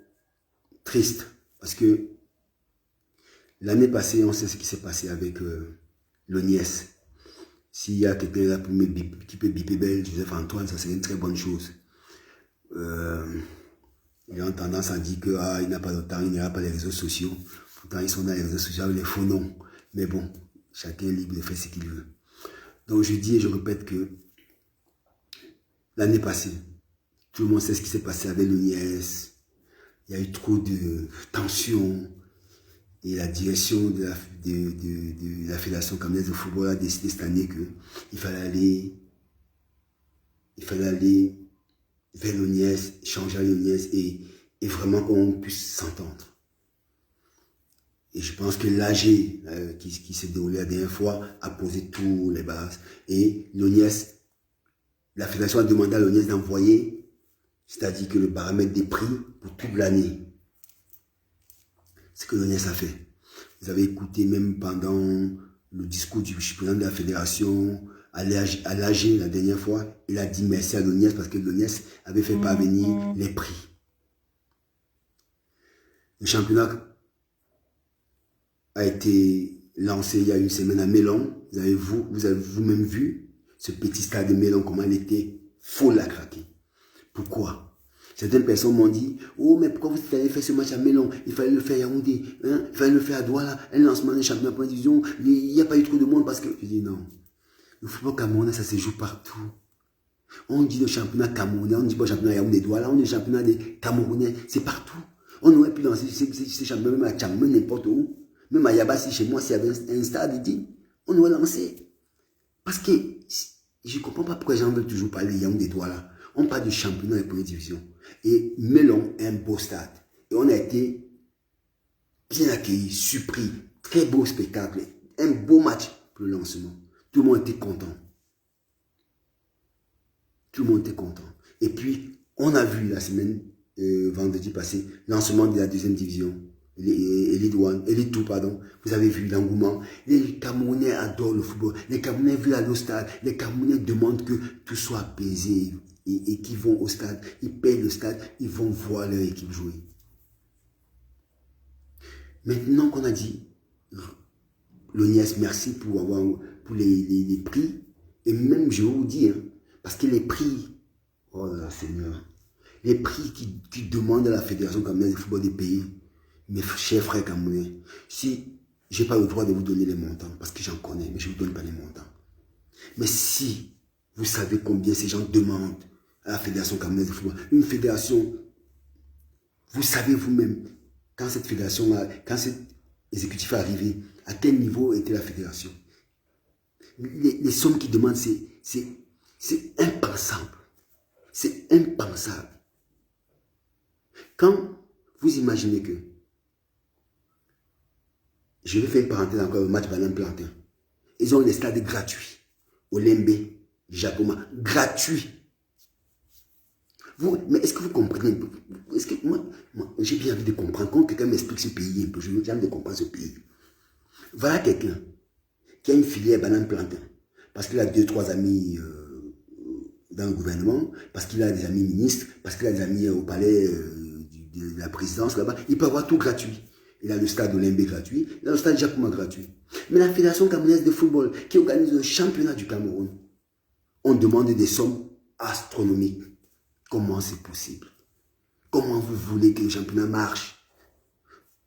triste, parce que l'année passée, on sait ce qui s'est passé avec l'ONIS. S'il y a quelqu'un là qui peut biper belle, Joseph Antoine, ça serait une très bonne chose. Ils ont tendance à dire qu'il n'a pas de temps, il n'ira pas les réseaux sociaux. Pourtant, ils sont dans les réseaux sociaux avec les faux noms. Mais bon, chacun est libre de faire ce qu'il veut. Donc, je dis et je répète que l'année passée, tout le monde sait ce qui s'est passé avec l'ONIS. Il y a eu trop de tensions. Et la direction de la Fédération camerounaise de football a décidé cette année qu'il fallait aller vers l'ONIS, changer à l'ONIS et vraiment qu'on puisse s'entendre. Et je pense que l'AG qui s'est déroulé la dernière fois a posé tous les bases. Et l'ONIES, la fédération a demandé à l'ONIES d'envoyer, c'est-à-dire que le paramètre des prix pour toute l'année. C'est ce que l'ONIES a fait. Vous avez écouté même pendant le discours du président de la fédération à l'AG la dernière fois, il a dit merci à l'ONIES parce que l'ONIES avait fait parvenir les prix. Le championnat a été lancé il y a une semaine à Melon. Vous avez vous-même vu ce petit stade de Melon, comment il était full à craquer. Pourquoi? Certaines personnes m'ont dit, oh mais pourquoi vous avez fait ce match à Melon? Il fallait le faire à Yaoundé, hein? Il fallait le faire à Douala, un lancement des championnats de division. Il n'y a pas eu trop de monde parce que... Je dis non. Le football camerounais, ça se joue partout. On dit le championnat camerounais, on ne dit pas le championnat Yaoundé Douala, on dit le championnat des Camerounais, c'est partout. On aurait pu lancer ces championnats même à Tchang, même n'importe où. Même à Yabassi, chez moi, s'il y avait un stade, on aurait lancé. Parce que je ne comprends pas pourquoi les gens veulent toujours parler de Yaoundé Douala. On parle du championnat de première division. Et Melon est un beau stade. Et on a été bien accueillis, surpris. Très beau spectacle. Un beau match pour le lancement. Tout le monde était content. Tout le monde était content. Et puis, on a vu la semaine, vendredi passé, lancement de la deuxième division. Elite 1, Elite 2, pardon. Vous avez vu l'engouement. Les Camerounais adorent le football. Les Camerounais veulent aller au stade. Les Camerounais demandent que tout soit apaisé. Et qui vont au stade, ils payent le stade, ils vont voir leur équipe jouer. Maintenant qu'on a dit, l'ONIES, merci pour les prix, et même je vous dis, hein, parce que les prix, oh là Seigneur, les prix qui demandent à la Fédération camerounaise de football des pays, mes chers frères camerounais, si je n'ai pas le droit de vous donner les montants, parce que j'en connais, mais je ne vous donne pas les montants. Mais si vous savez combien ces gens demandent à la Fédération camerounaise de football, une fédération, vous savez vous-même, quand cette fédération, quand cet exécutif est arrivé, à quel niveau était la fédération? Les sommes qu'ils demandent, c'est impensable. C'est impensable. Quand vous imaginez que, je vais faire une parenthèse encore, le match Banane Plantain, ils ont des stades gratuits, au Lembe, Jacoma, gratuits. Mais est-ce que vous comprenez? Est-ce que moi j'ai bien envie de comprendre. Quand quelqu'un m'explique ce pays un peu, j'ai envie de comprendre ce pays. Voilà quelqu'un qui a une filière Banane Plantain, parce qu'il a 2-3 amis dans le gouvernement, parce qu'il a des amis ministres, parce qu'il a des amis au palais de la présidence là-bas. Il peut avoir tout gratuit. Il a le stade Olymbe gratuit, il a le stade Jacoma gratuit. Mais la Fédération camerounaise de football, qui organise le championnat du Cameroun, on demande des sommes astronomiques. Comment c'est possible? Comment vous voulez que le championnat marche?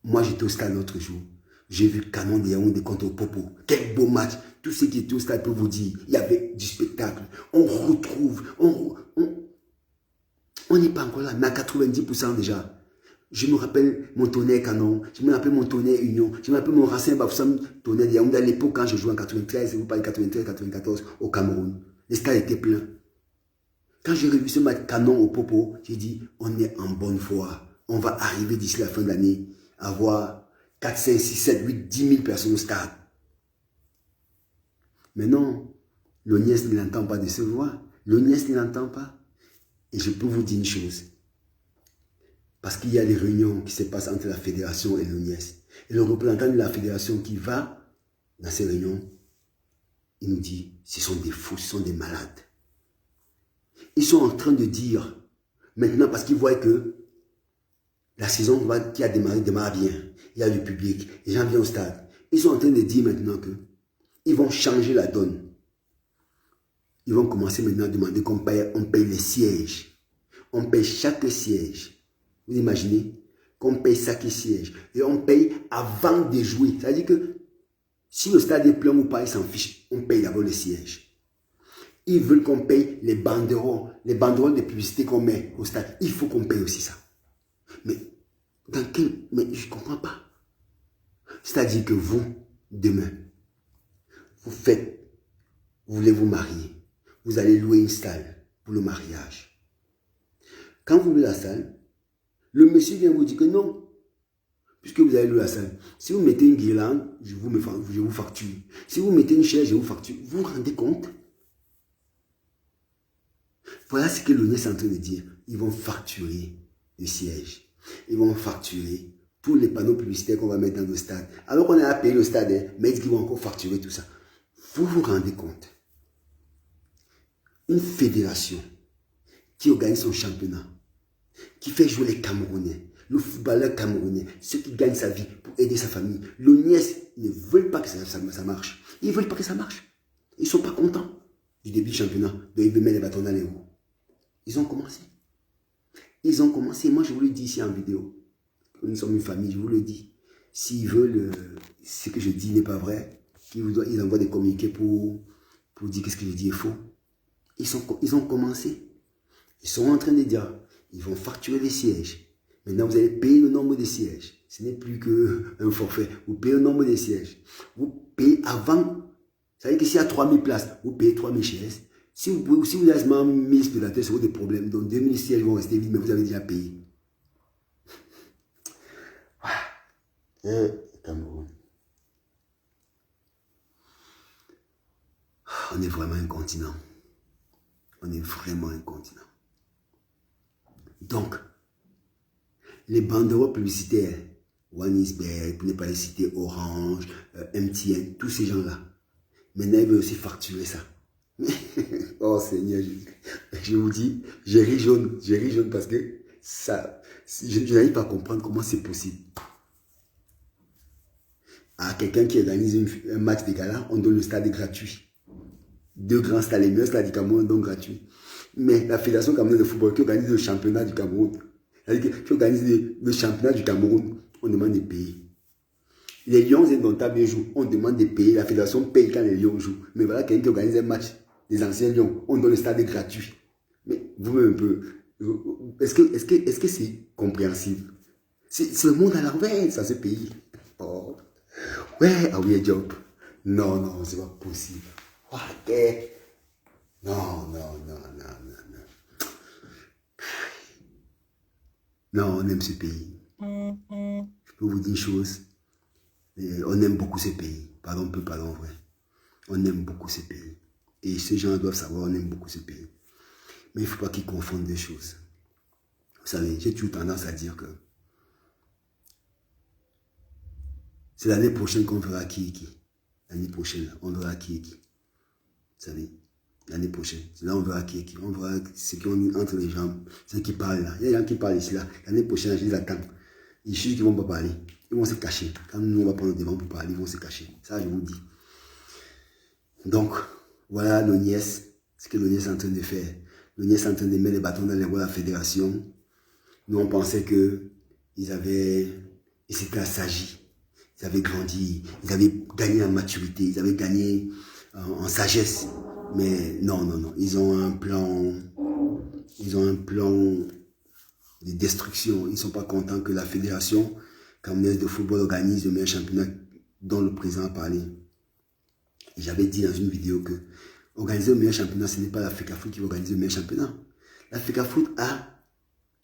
Moi, j'étais au stade l'autre jour. J'ai vu Canon de Yaoundé contre Popo. Quel beau match. Tous ceux qui étaient au stade peuvent vous dire, il y avait du spectacle. On retrouve, on n'est pas encore là, mais à 90% déjà. Je me rappelle mon tonnerre Canon, je me rappelle mon tonnerre Union, je me rappelle mon Racine Bafoussam tonnerre de Yaoundé à l'époque quand je jouais en 93, vous parlez 93-94 au Cameroun. Les stades étaient pleins. Quand j'ai revu ce match Canon au Popo, j'ai dit, on est en bonne voie. On va arriver d'ici la fin de l'année à avoir 4, 5, 6, 7, 8, 10 000 personnes au stade. Mais non, l'ONIES ne l'entend pas de ce voix. L'ONIES ne l'entend pas. Et je peux vous dire une chose. Parce qu'il y a des réunions qui se passent entre la fédération et l'ONIES. Et le représentant de la fédération qui va dans ces réunions, il nous dit, ce sont des fous, ce sont des malades. Ils sont en train de dire, maintenant, parce qu'ils voient que la saison qui a démarré démarre bien. Il y a du public, les gens viennent au stade. Ils sont en train de dire maintenant que ils vont changer la donne. Ils vont commencer maintenant à demander qu'on paye, on paye les sièges. On paye chaque siège. Vous imaginez? Qu'on paye chaque siège. Et on paye avant de jouer. C'est-à-dire que si le stade est plein ou pas, ils s'en fichent. On paye d'abord les sièges. Ils veulent qu'on paye les banderoles de publicité qu'on met au stade. Il faut qu'on paye aussi ça. Mais je ne comprends pas. C'est-à-dire que vous, demain, vous voulez vous marier. Vous allez louer une salle pour le mariage. Quand vous louez la salle, le monsieur vient vous dire que non. Puisque vous allez louer la salle. Si vous mettez une guirlande, je vous facture. Si vous mettez une chaise, je vous facture. Vous vous rendez compte? Voilà ce que l'ONU est en train de dire. Ils vont facturer le siège. Ils vont facturer tous les panneaux publicitaires qu'on va mettre dans le stade. Alors qu'on a payé le stade, hein, mais ils vont encore facturer tout ça. Vous vous rendez compte? Une fédération qui organise son championnat, qui fait jouer les Camerounais, le footballeur camerounais, ceux qui gagnent sa vie pour aider sa famille. L'ONIES ne veulent pas que ça marche. Ils ne veulent pas que ça marche. Ils ne sont pas contents du début du championnat. Donc ils veulent mettre les bâtons dans les roues. Ils ont commencé. Ils ont commencé. Moi, je vous le dis ici en vidéo. Nous sommes une famille, je vous le dis. S'ils veulent, ce que je dis n'est pas vrai, ils envoient des communiqués pour dire que ce que je dis est faux. Ils ont commencé. Ils sont en train de dire, ils vont facturer les sièges. Maintenant, vous allez payer le nombre de sièges. Ce n'est plus qu'un forfait. Vous payez le nombre de sièges. Vous payez avant. Ça veut dire que s'il y a 3000 places, vous payez 3000 chaises. Si vous avez seulement 1000 spectateurs, c'est des problèmes. Donc 2000 sièges vont rester vides, mais vous avez déjà payé. Cameroun. On est vraiment un continent. On est vraiment un continent. Donc, les banderoles publicitaires, Wanisberg, pour ne pas les citer, Orange, MTN, tous ces gens-là, maintenant ils veulent aussi facturer ça. Oh Seigneur, je vous dis, j'ai ri jaune parce que ça, je n'arrive pas à comprendre comment c'est possible. À quelqu'un qui organise un match de gala, on donne le stade gratuit. 2 grands stades, les meilleurs stades du Cameroun, donc gratuit. Mais la Fédération camerounaise de football qui organise le championnat du Cameroun, qui organise le championnat du Cameroun, on demande de payer. Les Lions indomptables jouent, on demande de payer. La Fédération paye quand les Lions jouent. Mais voilà quelqu'un qui organise un match des anciens Lions, on donne le stade gratuit. Mais vous-même un peu, est-ce que c'est compréhensible? C'est le monde à l'envers, ça, ce pays. Oh. Ouais, ah oui, job. Non, c'est pas possible. Ok. Non. Non, on aime ce pays. Je peux vous dire une chose. On aime beaucoup ce pays. Pardon, vrai. On aime beaucoup ce pays. Et ces gens doivent savoir, on aime beaucoup ce pays. Mais il ne faut pas qu'ils confondent des choses. Vous savez, j'ai toujours tendance à dire que c'est l'année prochaine qu'on verra qui est qui. L'année prochaine, on verra qui est qui. Vous savez, l'année prochaine, c'est là on verra qui est qui. On verra ce qui ont entre les jambes, ceux qui parlent là. Il y a des gens qui parlent ici là. L'année prochaine, je les attends. Ils chutent qu'ils ne vont pas parler. Ils vont se cacher. Quand nous, on va prendre le devant pour parler, ils vont se cacher. Ça, je vous dis. Donc, voilà l'ONIES, ce que l'ONIES est en train de faire. L'ONIES est en train de mettre les bâtons dans les roues de la fédération. Nous, on pensait qu'ils s'étaient assagis. Ils avaient grandi, ils avaient gagné en maturité, ils avaient gagné en sagesse. Mais non. Ils ont un plan de destruction. Ils ne sont pas contents que la fédération camerounaise de football organise le meilleur championnat dont le président a parlé. J'avais dit dans une vidéo que organiser le meilleur championnat, ce n'est pas la FECAFOOT qui va organiser le meilleur championnat. La FECAFOOT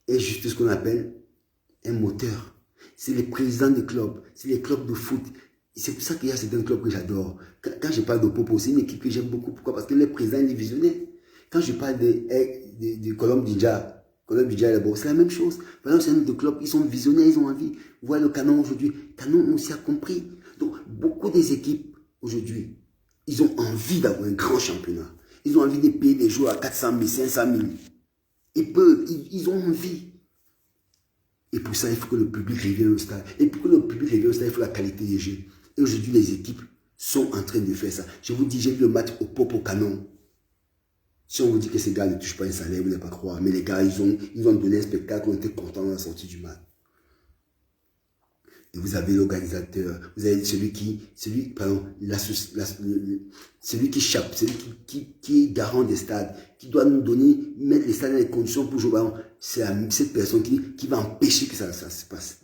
est juste ce qu'on appelle un moteur. C'est les présidents des clubs, c'est les clubs de foot. C'est pour ça qu'il y a certains clubs que j'adore. Quand je parle de Popo, c'est une équipe que j'aime beaucoup. Pourquoi? Parce que les présidents, ils sont visionnaires. Quand je parle de Colombe Dija c'est la même chose. Voilà, c'est un de clubs, ils sont visionnaires, ils ont envie. Vous voyez le Canon aujourd'hui. Canon aussi a compris. Donc, beaucoup des équipes aujourd'hui, ils ont envie d'avoir un grand championnat. Ils ont envie de payer des joueurs à 400 000, 500 000. Ils ont envie. Et pour ça, il faut que le public revienne au stade. Et pour que le public revienne au stade, il faut la qualité des jeux. Et aujourd'hui, les équipes sont en train de faire ça. Je vous dis, j'ai vu le match au Popo Canon. Si on vous dit que ces gars ne touchent pas un salaire, vous n'allez pas croire. Mais les gars, ils ont donné un spectacle, on était contents de la sortie du match. Et vous avez l'organisateur, vous avez celui qui chape, celui qui est garant des stades, qui doit nous donner, mettre les stades dans les conditions pour jouer. C'est cette personne qui va empêcher que ça se passe.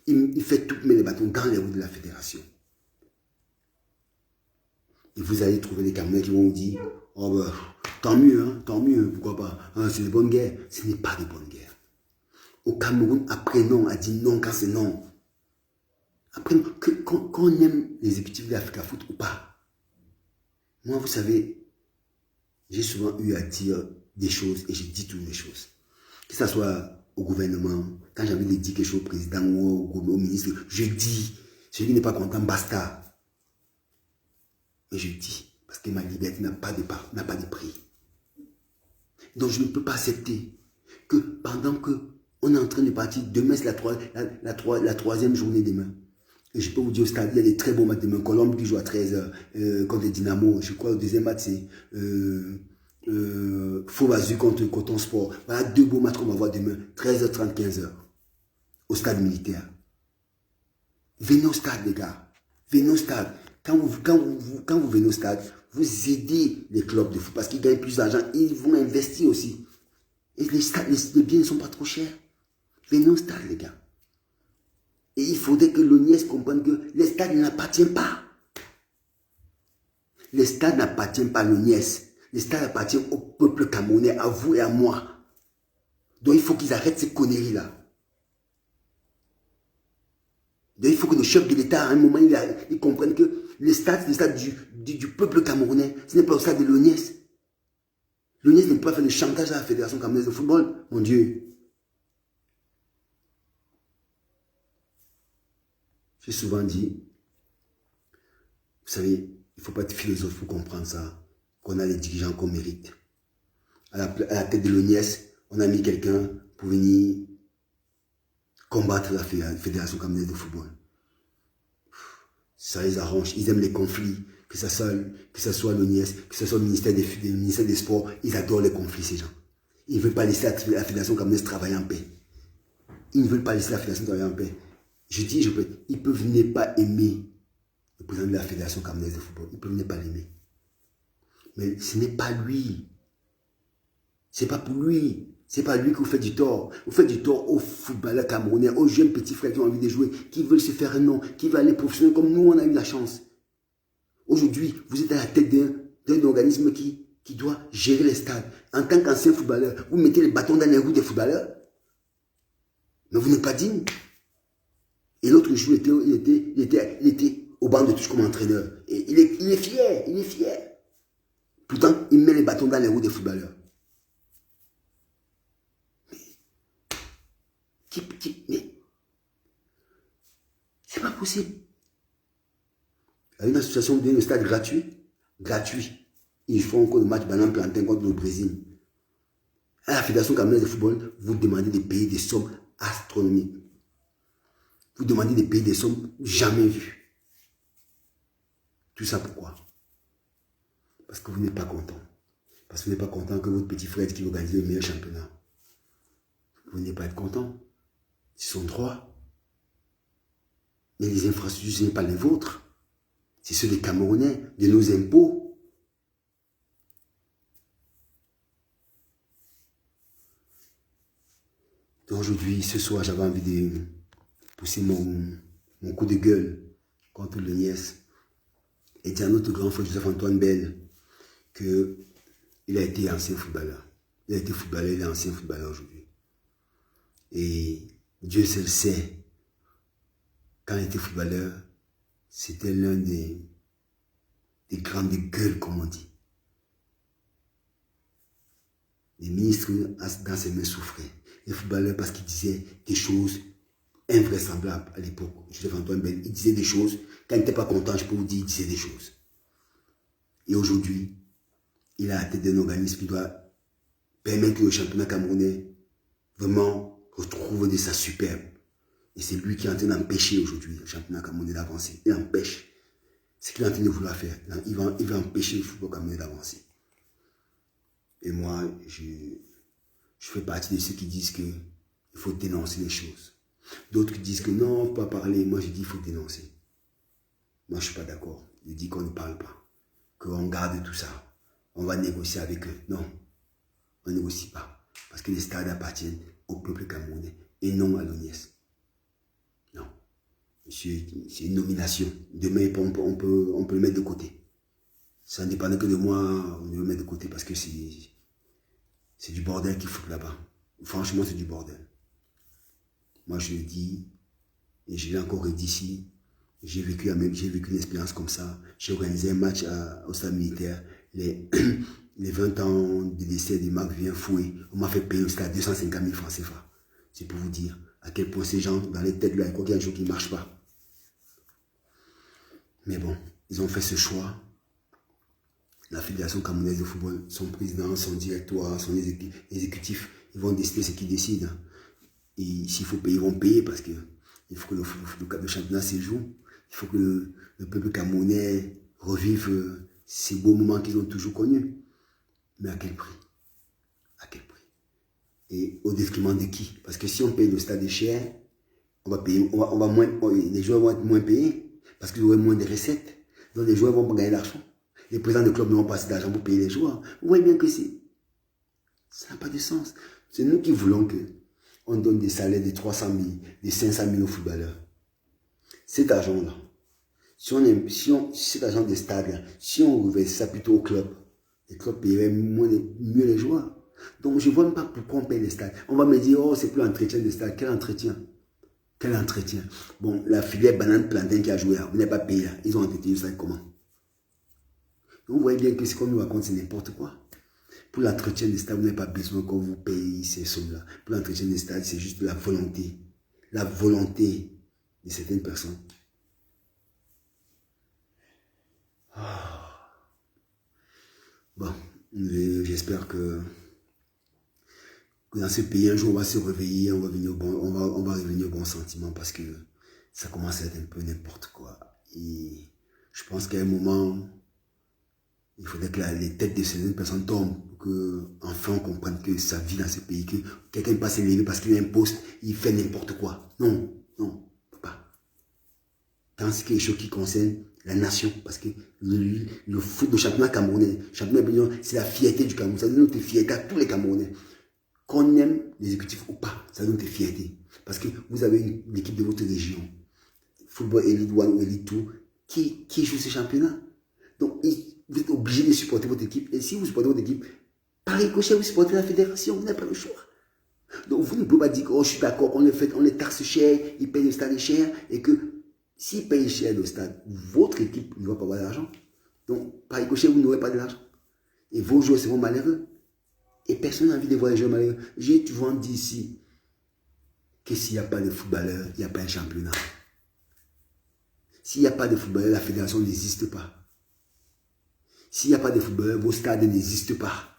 Il fait tout mettre les bâtons dans les roues de la fédération. Et vous allez trouver les Camerounais qui vont vous dire, oh ben, tant mieux, pourquoi pas. Ah, c'est des bonnes guerres. Ce n'est pas de bonnes guerres. Au Cameroun, après non, a dit non quand c'est non. Après, quand on aime les exécutifs de l'Africa Foot ou pas, moi, vous savez, j'ai souvent eu à dire des choses et j'ai dit toutes les choses. Que ce soit au gouvernement, quand j'ai envie de dire quelque chose au président ou au ministre, je dis. Celui qui n'est pas content, basta. Mais je dis, parce que ma liberté n'a pas de prix. Donc je ne peux pas accepter que pendant que on est en train de partir, demain c'est la troisième journée demain. Et je peux vous dire au stade, il y a des très bons matchs demain. Colombe qui joue à 13h contre Dynamo. Je crois que le deuxième match c'est Faux-Bazu contre Coton Sport. Voilà deux beaux matchs qu'on va voir demain. 13h30, 15h. Au stade militaire. Venez au stade les gars. Venez au stade. Quand vous venez au stade, vous aidez les clubs de foot parce qu'ils gagnent plus d'argent. Ils vont investir aussi. Et les biens ne sont pas trop chers. Venez au stade, les gars. Et il faudrait que l'ONIES comprenne que les stades n'appartiennent pas. Les stades n'appartiennent pas à l'ONIES. Les stades appartiennent au peuple camerounais, à vous et à moi. Donc il faut qu'ils arrêtent ces conneries-là. Donc il faut que le chef de l'État, à un moment, il comprenne que les stades, c'est le stade du peuple camerounais. Ce n'est pas le stade de l'ONIES. L'ONIES ne peut pas faire le chantage à la Fédération camerounaise de football. Mon Dieu. J'ai souvent dit, vous savez, il ne faut pas être philosophe pour comprendre ça, qu'on a les dirigeants qu'on mérite. À la tête de l'ONIES, on a mis quelqu'un pour venir combattre la Fédération camerounaise de football. Ça les arrange, ils aiment les conflits, que ce soit l'ONIES, que ce soit le ministère des Sports, ils adorent les conflits, ces gens. Ils ne veulent pas laisser la Fédération camerounaise travailler en paix. Ils ne veulent pas laisser la Fédération travailler en paix. Je dis, ils peuvent ne pas aimer le président de la Fédération camerounaise de football. Ils peuvent ne pas l'aimer. Mais ce n'est pas lui. C'est pas pour lui. C'est pas lui que vous faites du tort. Vous faites du tort aux footballeurs camerounais, aux jeunes petits frères qui ont envie de jouer, qui veulent se faire un nom, qui veulent aller professionnel comme nous, on a eu la chance. Aujourd'hui, vous êtes à la tête d'un organisme qui doit gérer les stades. En tant qu'ancien footballeur, vous mettez les bâtons dans les roues des footballeurs. Mais vous n'êtes pas digne. Et l'autre jour, il était au banc de touche comme entraîneur. Et il est fier. Pourtant, il met les bâtons dans les roues des footballeurs. Mais c'est pas possible. Il y a une association qui donne un stade gratuit. Ils font encore le match Banane Plantain contre le Brésil. À la Fédération camerounaise de football, vous demandez de payer des sommes astronomiques. Vous demandez de payer des sommes jamais vues. Tout ça pourquoi? Parce que vous n'êtes pas content. Parce que vous n'êtes pas content que votre petit frère qui va organiser le meilleur championnat. Vous n'êtes pas être content. C'est son droit. Mais les infrastructures, ce n'est pas les vôtres. C'est ceux des Camerounais, de nos impôts. Donc aujourd'hui, ce soir, j'avais envie de pousser mon coup de gueule contre l'ONIES et dire à notre grand frère Joseph-Antoine Bell qu'il a été ancien footballeur. Il a été footballeur, il est ancien footballeur aujourd'hui. Et Dieu seul le sait, quand il était footballeur, c'était l'un des grandes gueules, comme on dit. Les ministres, dans ses mains, souffraient. Les footballeurs, parce qu'ils disaient des choses invraisemblables à l'époque. Joseph-Antoine Bell, il disait des choses. Quand il n'était pas content, je peux vous dire, il disait des choses. Et aujourd'hui, il a la tête d'un organisme qui doit permettre que le championnat camerounais vraiment retrouve de sa superbe. Et c'est lui qui est en train d'empêcher aujourd'hui le championnat camerounais d'avancer. Il empêche. C'est ce qu'il est en train de vouloir faire. Il va empêcher le football camerounais d'avancer. Et moi, je fais partie de ceux qui disent qu'il faut dénoncer les choses. D'autres qui disent que non, il ne faut pas parler. Moi, je dis qu'il faut dénoncer. Moi, je ne suis pas d'accord. Je dis qu'on ne parle pas. Qu'on garde tout ça. On va négocier avec eux. Non, on ne négocie pas. Parce que les stades appartiennent au peuple camerounais et non à l'ONIES. Non. C'est une nomination. Demain, on peut le mettre de côté. Ça ne dépend que de moi, on peut le mettre de côté parce que c'est du bordel qu'il faut là-bas. Franchement, c'est du bordel. Moi, je le dis, et je l'ai encore dit ici, J'ai vécu une expérience comme ça. J'ai organisé un match au stade militaire. Les, les 20 ans de décès de Marc Vivien Foué, on m'a fait payer jusqu'à 250 000 francs CFA. C'est pour vous dire à quel point ces gens, dans les têtes, là, ils croient qu'il y a un jour qui ne marche pas. Mais bon, ils ont fait ce choix. La Fédération camerounaise de football, son président, son directoire, son exécutif, ils vont décider ce qu'ils décident. Et s'il faut payer, ils vont payer parce que il faut que le championnat se joue. Il faut que le peuple camerounais revive ces beaux moments qu'ils ont toujours connus. Mais à quel prix? À quel prix? Et au détriment de qui? Parce que si on paye le stade cher, on va payer, les joueurs vont être moins payés parce qu'ils auront moins de recettes. Donc les joueurs vont pas gagner d'argent. Les présidents de clubs n'auront pas assez d'argent pour payer les joueurs. Vous voyez bien que ça n'a pas de sens. C'est nous qui voulons que on donne des salaires de 300 000, de 500 000 aux footballeurs. Cet argent-là, cet argent des stades, si on reversait ça plutôt au club, les clubs paieraient mieux les joueurs. Donc je ne vois même pas pourquoi on paye les stades. On va me dire, oh, c'est plus l'entretien des stades. Quel entretien? Quel entretien? Bon, la filière banane plantain qui a joué là, vous n'avez pas payé là. Ils ont entretenu le stade comment? Donc, vous voyez bien que ce qu'on nous raconte, c'est n'importe quoi. Pour l'entretien des stades, vous n'avez pas besoin qu'on vous paye ces sommes-là. Pour l'entretien des stades, c'est juste la volonté. La volonté de certaines personnes. Bon, j'espère que dans ce pays, un jour, on va se réveiller, on va revenir au bon sentiment parce que ça commence à être un peu n'importe quoi. Et je pense qu'à un moment, il faudrait que les têtes de certaines personnes tombent pour que enfin on comprenne que ça vit dans ce pays, que quelqu'un ne peut pas s'élever parce qu'il a un poste, il fait n'importe quoi. Non, non, pas. Dans ce qui est chose qui concerne la nation, parce que le foot de championnat camerounais, c'est la fierté du Cameroun, ça donne notre fierté à tous les Camerounais. Qu'on aime l'exécutif ou pas, ça donne notre fierté. Parce que vous avez l'équipe de votre région, football Elite 1 ou Elite 2, qui joue ce championnat. Donc, vous êtes obligé de supporter votre équipe. Et si vous supportez votre équipe, par ricochet, vous supportez la fédération, vous n'avez pas le choix. Donc, vous ne pouvez pas dire que oh, je suis d'accord, on les taxe cher, ils payent le stade cher, et que s'ils payent cher le stade, votre équipe ne va pas avoir d'argent. Donc, par ricochet, vous n'aurez pas de l'argent. Et vos joueurs seront malheureux. Et personne n'a envie de voir les joueurs malheureux. J'ai souvent dit ici que s'il n'y a pas de footballeurs, il n'y a pas un championnat. S'il n'y a pas de footballeurs, la fédération n'existe pas. S'il n'y a pas de footballeurs, vos stades n'existent pas.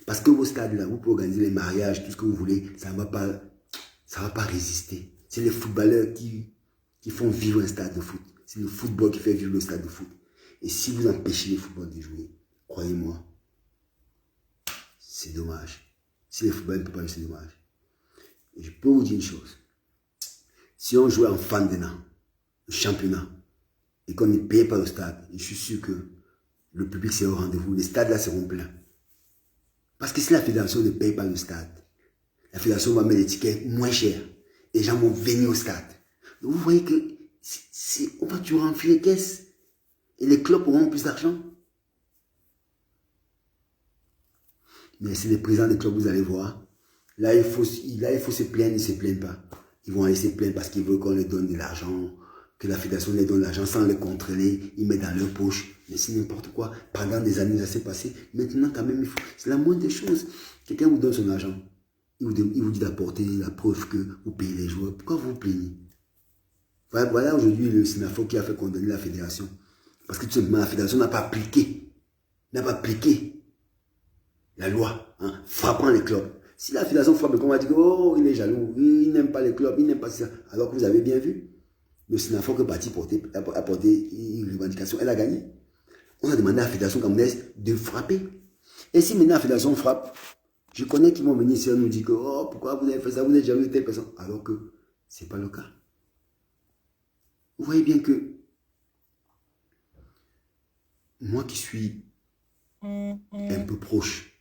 Parce que vos stades là, vous pouvez organiser les mariages, tout ce que vous voulez, ça ne va pas résister. C'est les footballeurs qui font vivre un stade de foot. C'est le football qui fait vivre le stade de foot. Et si vous empêchez le football de jouer, croyez-moi, c'est dommage. Si les footballeurs ne peuvent pas jouer, c'est dommage. Et je peux vous dire une chose. Si on jouait en fan de le championnat, et qu'on ne paye pas le stade, je suis sûr que le public sera au rendez-vous. Les stades là seront pleins. Parce que si la fédération ne paye pas le stade, la fédération va mettre les tickets moins chers. Et les gens vont venir au stade. Donc vous voyez que on va toujours remplir les caisses. Et les clubs auront plus d'argent. Mais c'est les présidents des clubs, vous allez voir. Là, il faut se plaindre, ils ne se plaignent pas. Ils vont aller se plaindre parce qu'ils veulent qu'on leur donne de l'argent, que la fédération leur donne de l'argent sans les contrôler, ils mettent dans leur poche. Mais c'est n'importe quoi. Pendant des années, ça s'est passé. Maintenant, quand même, c'est la moindre des choses. Quelqu'un vous donne son argent. Il vous dit d'apporter la preuve que vous payez les joueurs. Pourquoi vous vous plaignez? Voilà aujourd'hui le SENAFO qui a fait condamner la fédération. Parce que tout simplement, la fédération n'a pas appliqué la loi, hein, frappant les clubs. Si la fédération frappe, on va dire, oh, il est jaloux, il n'aime pas les clubs, il n'aime pas ça. Alors que vous avez bien vu, le SENAFO que parti apporter une revendication, elle a gagné. On a demandé à la fédération camerounaise de frapper. Et si maintenant la fédération frappe, je connais qu'ils vont venir ici et nous dire que, oh, pourquoi vous avez fait ça, vous n'êtes jamais eu telle personne. Alors que ce n'est pas le cas. Vous voyez bien que moi qui suis un peu proche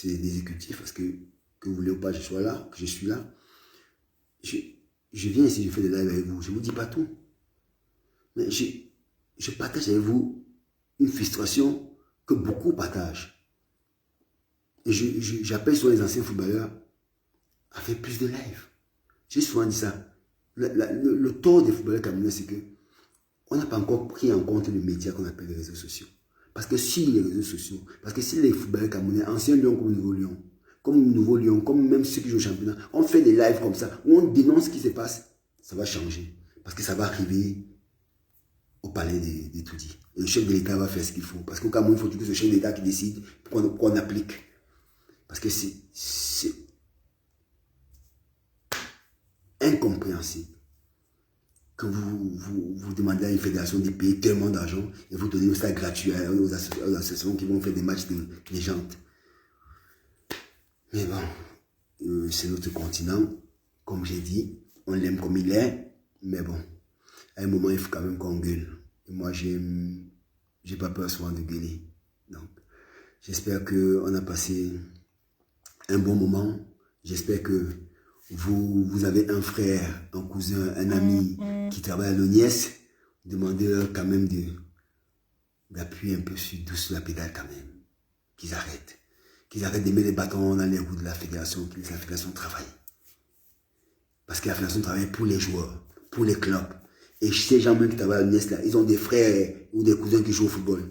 des exécutifs, parce que vous voulez ou pas, je sois là, que je suis là. Je viens ici, je fais des lives avec vous. Je ne vous dis pas tout. Mais je partage avec vous une frustration que beaucoup partagent. Et j'appelle sur les anciens footballeurs à faire plus de lives. J'ai souvent dit ça. Le tort des footballeurs camerounais, c'est que on n'a pas encore pris en compte le média qu'on appelle les réseaux sociaux. Parce que si les réseaux sociaux, parce que si les footballeurs camerounais, anciens Lions comme Nouveau Lyon, comme même ceux qui jouent au championnat, on fait des lives comme ça, où on dénonce ce qui se passe, ça va changer. Parce que ça va arriver au palais des tout dit. Et le chef de l'État va faire ce qu'il faut. Parce qu'au Cameroun, il faut que ce chef de l'État qui décide qu'on applique. Parce que c'est incompréhensible que vous demandez à une fédération de payer tellement d'argent et vous donnez au stade gratuit aux associations qui vont faire des matchs de légende. Mais bon, c'est notre continent. Comme j'ai dit, on l'aime comme il est. Mais bon, à un moment, il faut quand même qu'on gueule. Et moi, j'ai pas peur souvent de gueuler. Donc, j'espère qu'on a passé un bon moment. J'espère que vous avez un frère, un cousin, un ami qui travaille à l'ONIES. Demandez-leur quand même d'appuyer un peu douce la pédale quand même. Qu'ils arrêtent. Qu'ils arrêtent de mettre les bâtons dans les roues de la fédération, que la fédération travaille. Parce que la fédération travaille pour les joueurs, pour les clubs. Et ces gens même qui travaillent à l'UNES là, ils ont des frères ou des cousins qui jouent au football.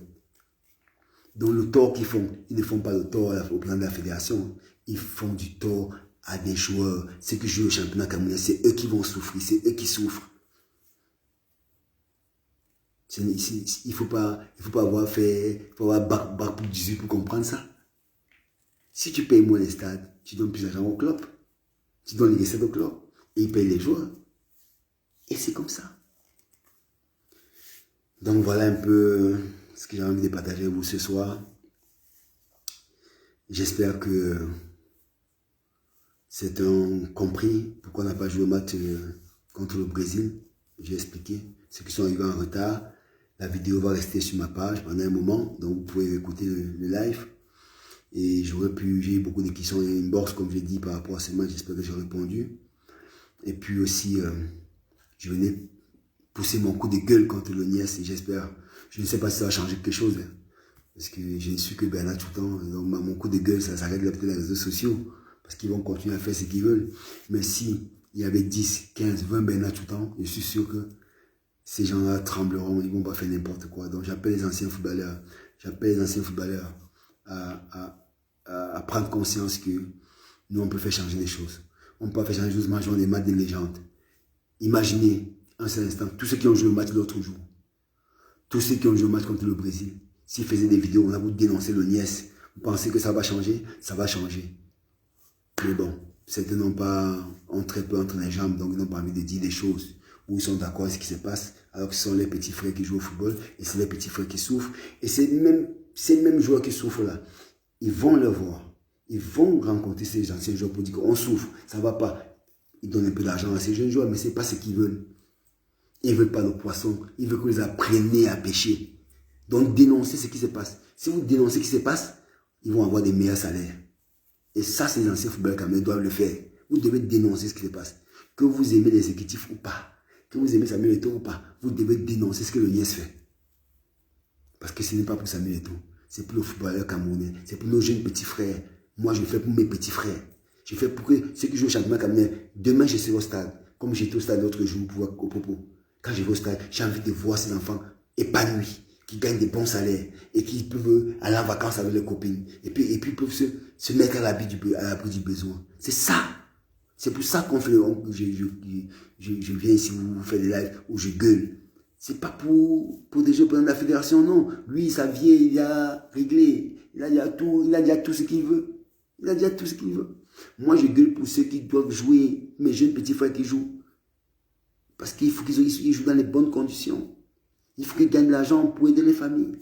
Donc le tort qu'ils font, ils ne font pas le tort au plan de la fédération. Ils font du tort à des joueurs. Ceux qui jouent au championnat camerounais, c'est eux qui vont souffrir, c'est eux qui souffrent. Il ne faut pas avoir bac plus 18 pour comprendre ça. Si tu payes moins les stades, tu donnes plus d'argent au club. Tu donnes les recettes au club. Et ils payent les joueurs. Et c'est comme ça. Donc voilà un peu ce que j'ai envie de partager avec vous ce soir. J'espère que c'est un compris pourquoi on n'a pas joué au match contre le Brésil. J'ai expliqué. Ceux qui sont arrivés en retard, la vidéo va rester sur ma page pendant un moment. Donc vous pouvez écouter le live. Et j'ai eu beaucoup de questions inbox, comme j'ai dit, par rapport à ce match. J'espère que j'ai répondu. Et puis aussi, je venais pousser mon coup de gueule contre l'ONIES et j'espère, je ne sais pas si ça va changer quelque chose. Hein, parce que je ne suis que Bernard Toutan. Donc mon coup de gueule, ça s'arrête là peut-être les réseaux sociaux. Parce qu'ils vont continuer à faire ce qu'ils veulent. Mais si il y avait 10, 15, 20 Bernard Toutan, je suis sûr que ces gens-là trembleront, ils ne vont pas faire n'importe quoi. Donc j'appelle les anciens footballeurs, à prendre conscience que nous, on peut faire changer les choses. On peut faire changer les choses en jouant des matchs de légende. Imaginez, un seul instant, tous ceux qui ont joué le match l'autre jour, tous ceux qui ont joué le match contre le Brésil, s'ils faisaient des vidéos, on a voulu dénoncer l'ONIES, vous pensez que ça va changer? Ça va changer. Mais bon, certains ont très peu entre les jambes, donc ils n'ont pas envie de dire des choses où ils sont d'accord avec ce qui se passe, alors que ce sont les petits frères qui jouent au football, et c'est les petits frères qui souffrent. Et ces mêmes joueurs qui souffrent là, ils vont le voir. Ils vont rencontrer ces anciens joueurs pour dire qu'on souffre, ça ne va pas. Ils donnent un peu d'argent à ces jeunes joueurs, mais ce n'est pas ce qu'ils veulent. Ils ne veulent pas le poisson. Ils veulent que vous les appreniez à pêcher. Donc dénoncez ce qui se passe. Si vous dénoncez ce qui se passe, ils vont avoir des meilleurs salaires. Et ça, c'est les anciens footballeurs camerounais doivent le faire. Vous devez dénoncer ce qui se passe. Que vous aimez les exécutifs ou pas, que vous aimez Samuel Eto'o ou pas, vous devez dénoncer ce que le NIES fait. Parce que ce n'est pas pour Samuel Eto'o. C'est pour le footballeur camerounais. C'est pour nos jeunes petits frères. Moi, je le fais pour mes petits frères. Je fais pour que ceux qui jouent au championnat camerounais, demain, je serai au stade. Comme j'étais au stade l'autre jour pour voir au propos. Quand je vais au stade, j'ai envie de voir ces enfants épanouis, qui gagnent des bons salaires et qui peuvent aller en vacances avec leurs copines. Et puis peuvent se mettre à l'abri du besoin. C'est ça. C'est pour ça qu'on fait, je viens ici vous faire des lives où je gueule. C'est pas pour des jeux de la fédération, non. Lui, sa vie, il a réglé. Il a déjà tout ce qu'il veut. Il a déjà tout ce qu'il veut. Moi, je gueule pour ceux qui doivent jouer, mes jeunes petits frères qui jouent. Parce qu'il faut qu'ils jouent dans les bonnes conditions. Il faut qu'ils gagnent de l'argent pour aider les familles.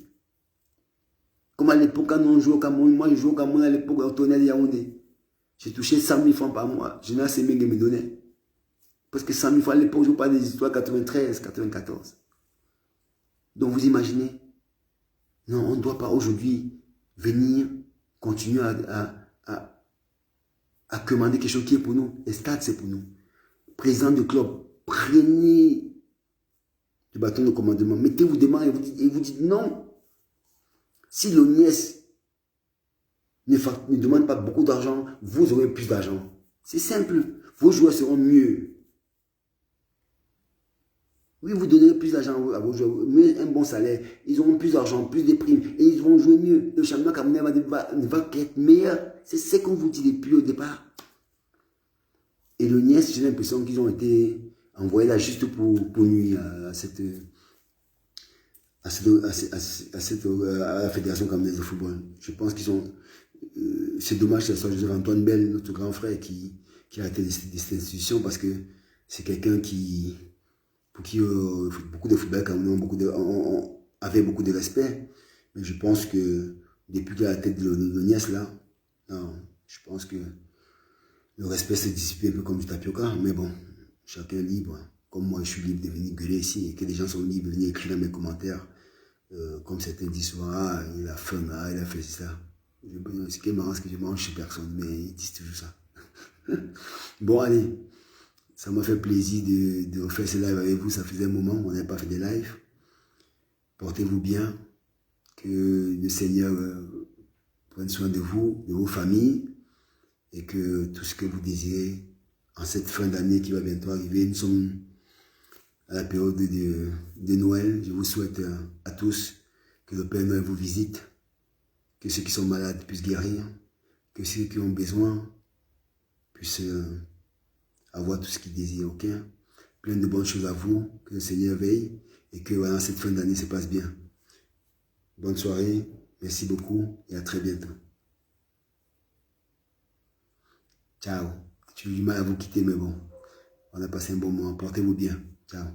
Comme à l'époque, quand on jouait au Cameroun, moi je jouais au Cameroun à l'époque au Tonnerre de Yaoundé. J'ai touché 100 000 francs par mois. Je n'ai assez de me donner. Parce que 100 000 francs à l'époque, je vous parle des histoires 93, 94. Donc vous imaginez? Non, on ne doit pas aujourd'hui venir continuer à commander quelque chose qui est pour nous. Les stades, c'est pour nous. Président du club, prenez le bâton de commandement. Mettez-vous devant et vous dites non. Si l'ONIES ne demande pas beaucoup d'argent, vous aurez plus d'argent. C'est simple. Vos joueurs seront mieux. Oui, vous donnerez plus d'argent à vos joueurs, mieux un bon salaire. Ils auront plus d'argent, plus de primes et ils vont jouer mieux. Le championnat camerounais va être meilleur. C'est ce qu'on vous dit depuis au départ. Et le Niès, j'ai l'impression qu'ils ont été envoyés là juste pour nuire à la Fédération camerounaise de football. Je pense qu'ils ont... c'est dommage que ce soit Joseph-Antoine Bell, notre grand frère, qui a été de cette institution parce que c'est quelqu'un pour qui beaucoup de footballeurs camerounais avaient beaucoup de respect. Mais je pense que depuis qu'il a la tête de l'Onias là, non, je pense que le respect se dissipe un peu comme du tapioca. Mais bon, chacun est libre. Comme moi, je suis libre de venir gueuler ici et que les gens sont libres de venir écrire dans mes commentaires. Comme certains disent souvent, ah, il a faim, ah, il a fait ça. Ce qui est marrant, c'est que je mange chez personne, mais ils disent toujours ça. Bon, allez, ça m'a fait plaisir de refaire ce live avec vous. Ça faisait un moment qu'on n'avait pas fait des lives. Portez-vous bien. Que le Seigneur prenne soin de vous, de vos familles, et que tout ce que vous désirez en cette fin d'année qui va bientôt arriver, nous sommes à la période de Noël. Je vous souhaite à tous que le Père Noël vous visite, que ceux qui sont malades puissent guérir, que ceux qui ont besoin puissent avoir tout ce qu'ils désirent, ok? Plein de bonnes choses à vous, que le Seigneur veille et que voilà, cette fin d'année se passe bien. Bonne soirée, merci beaucoup et à très bientôt. Ciao. J'ai eu du mal à vous quitter, mais bon, on a passé un bon moment. Portez-vous bien. Ciao.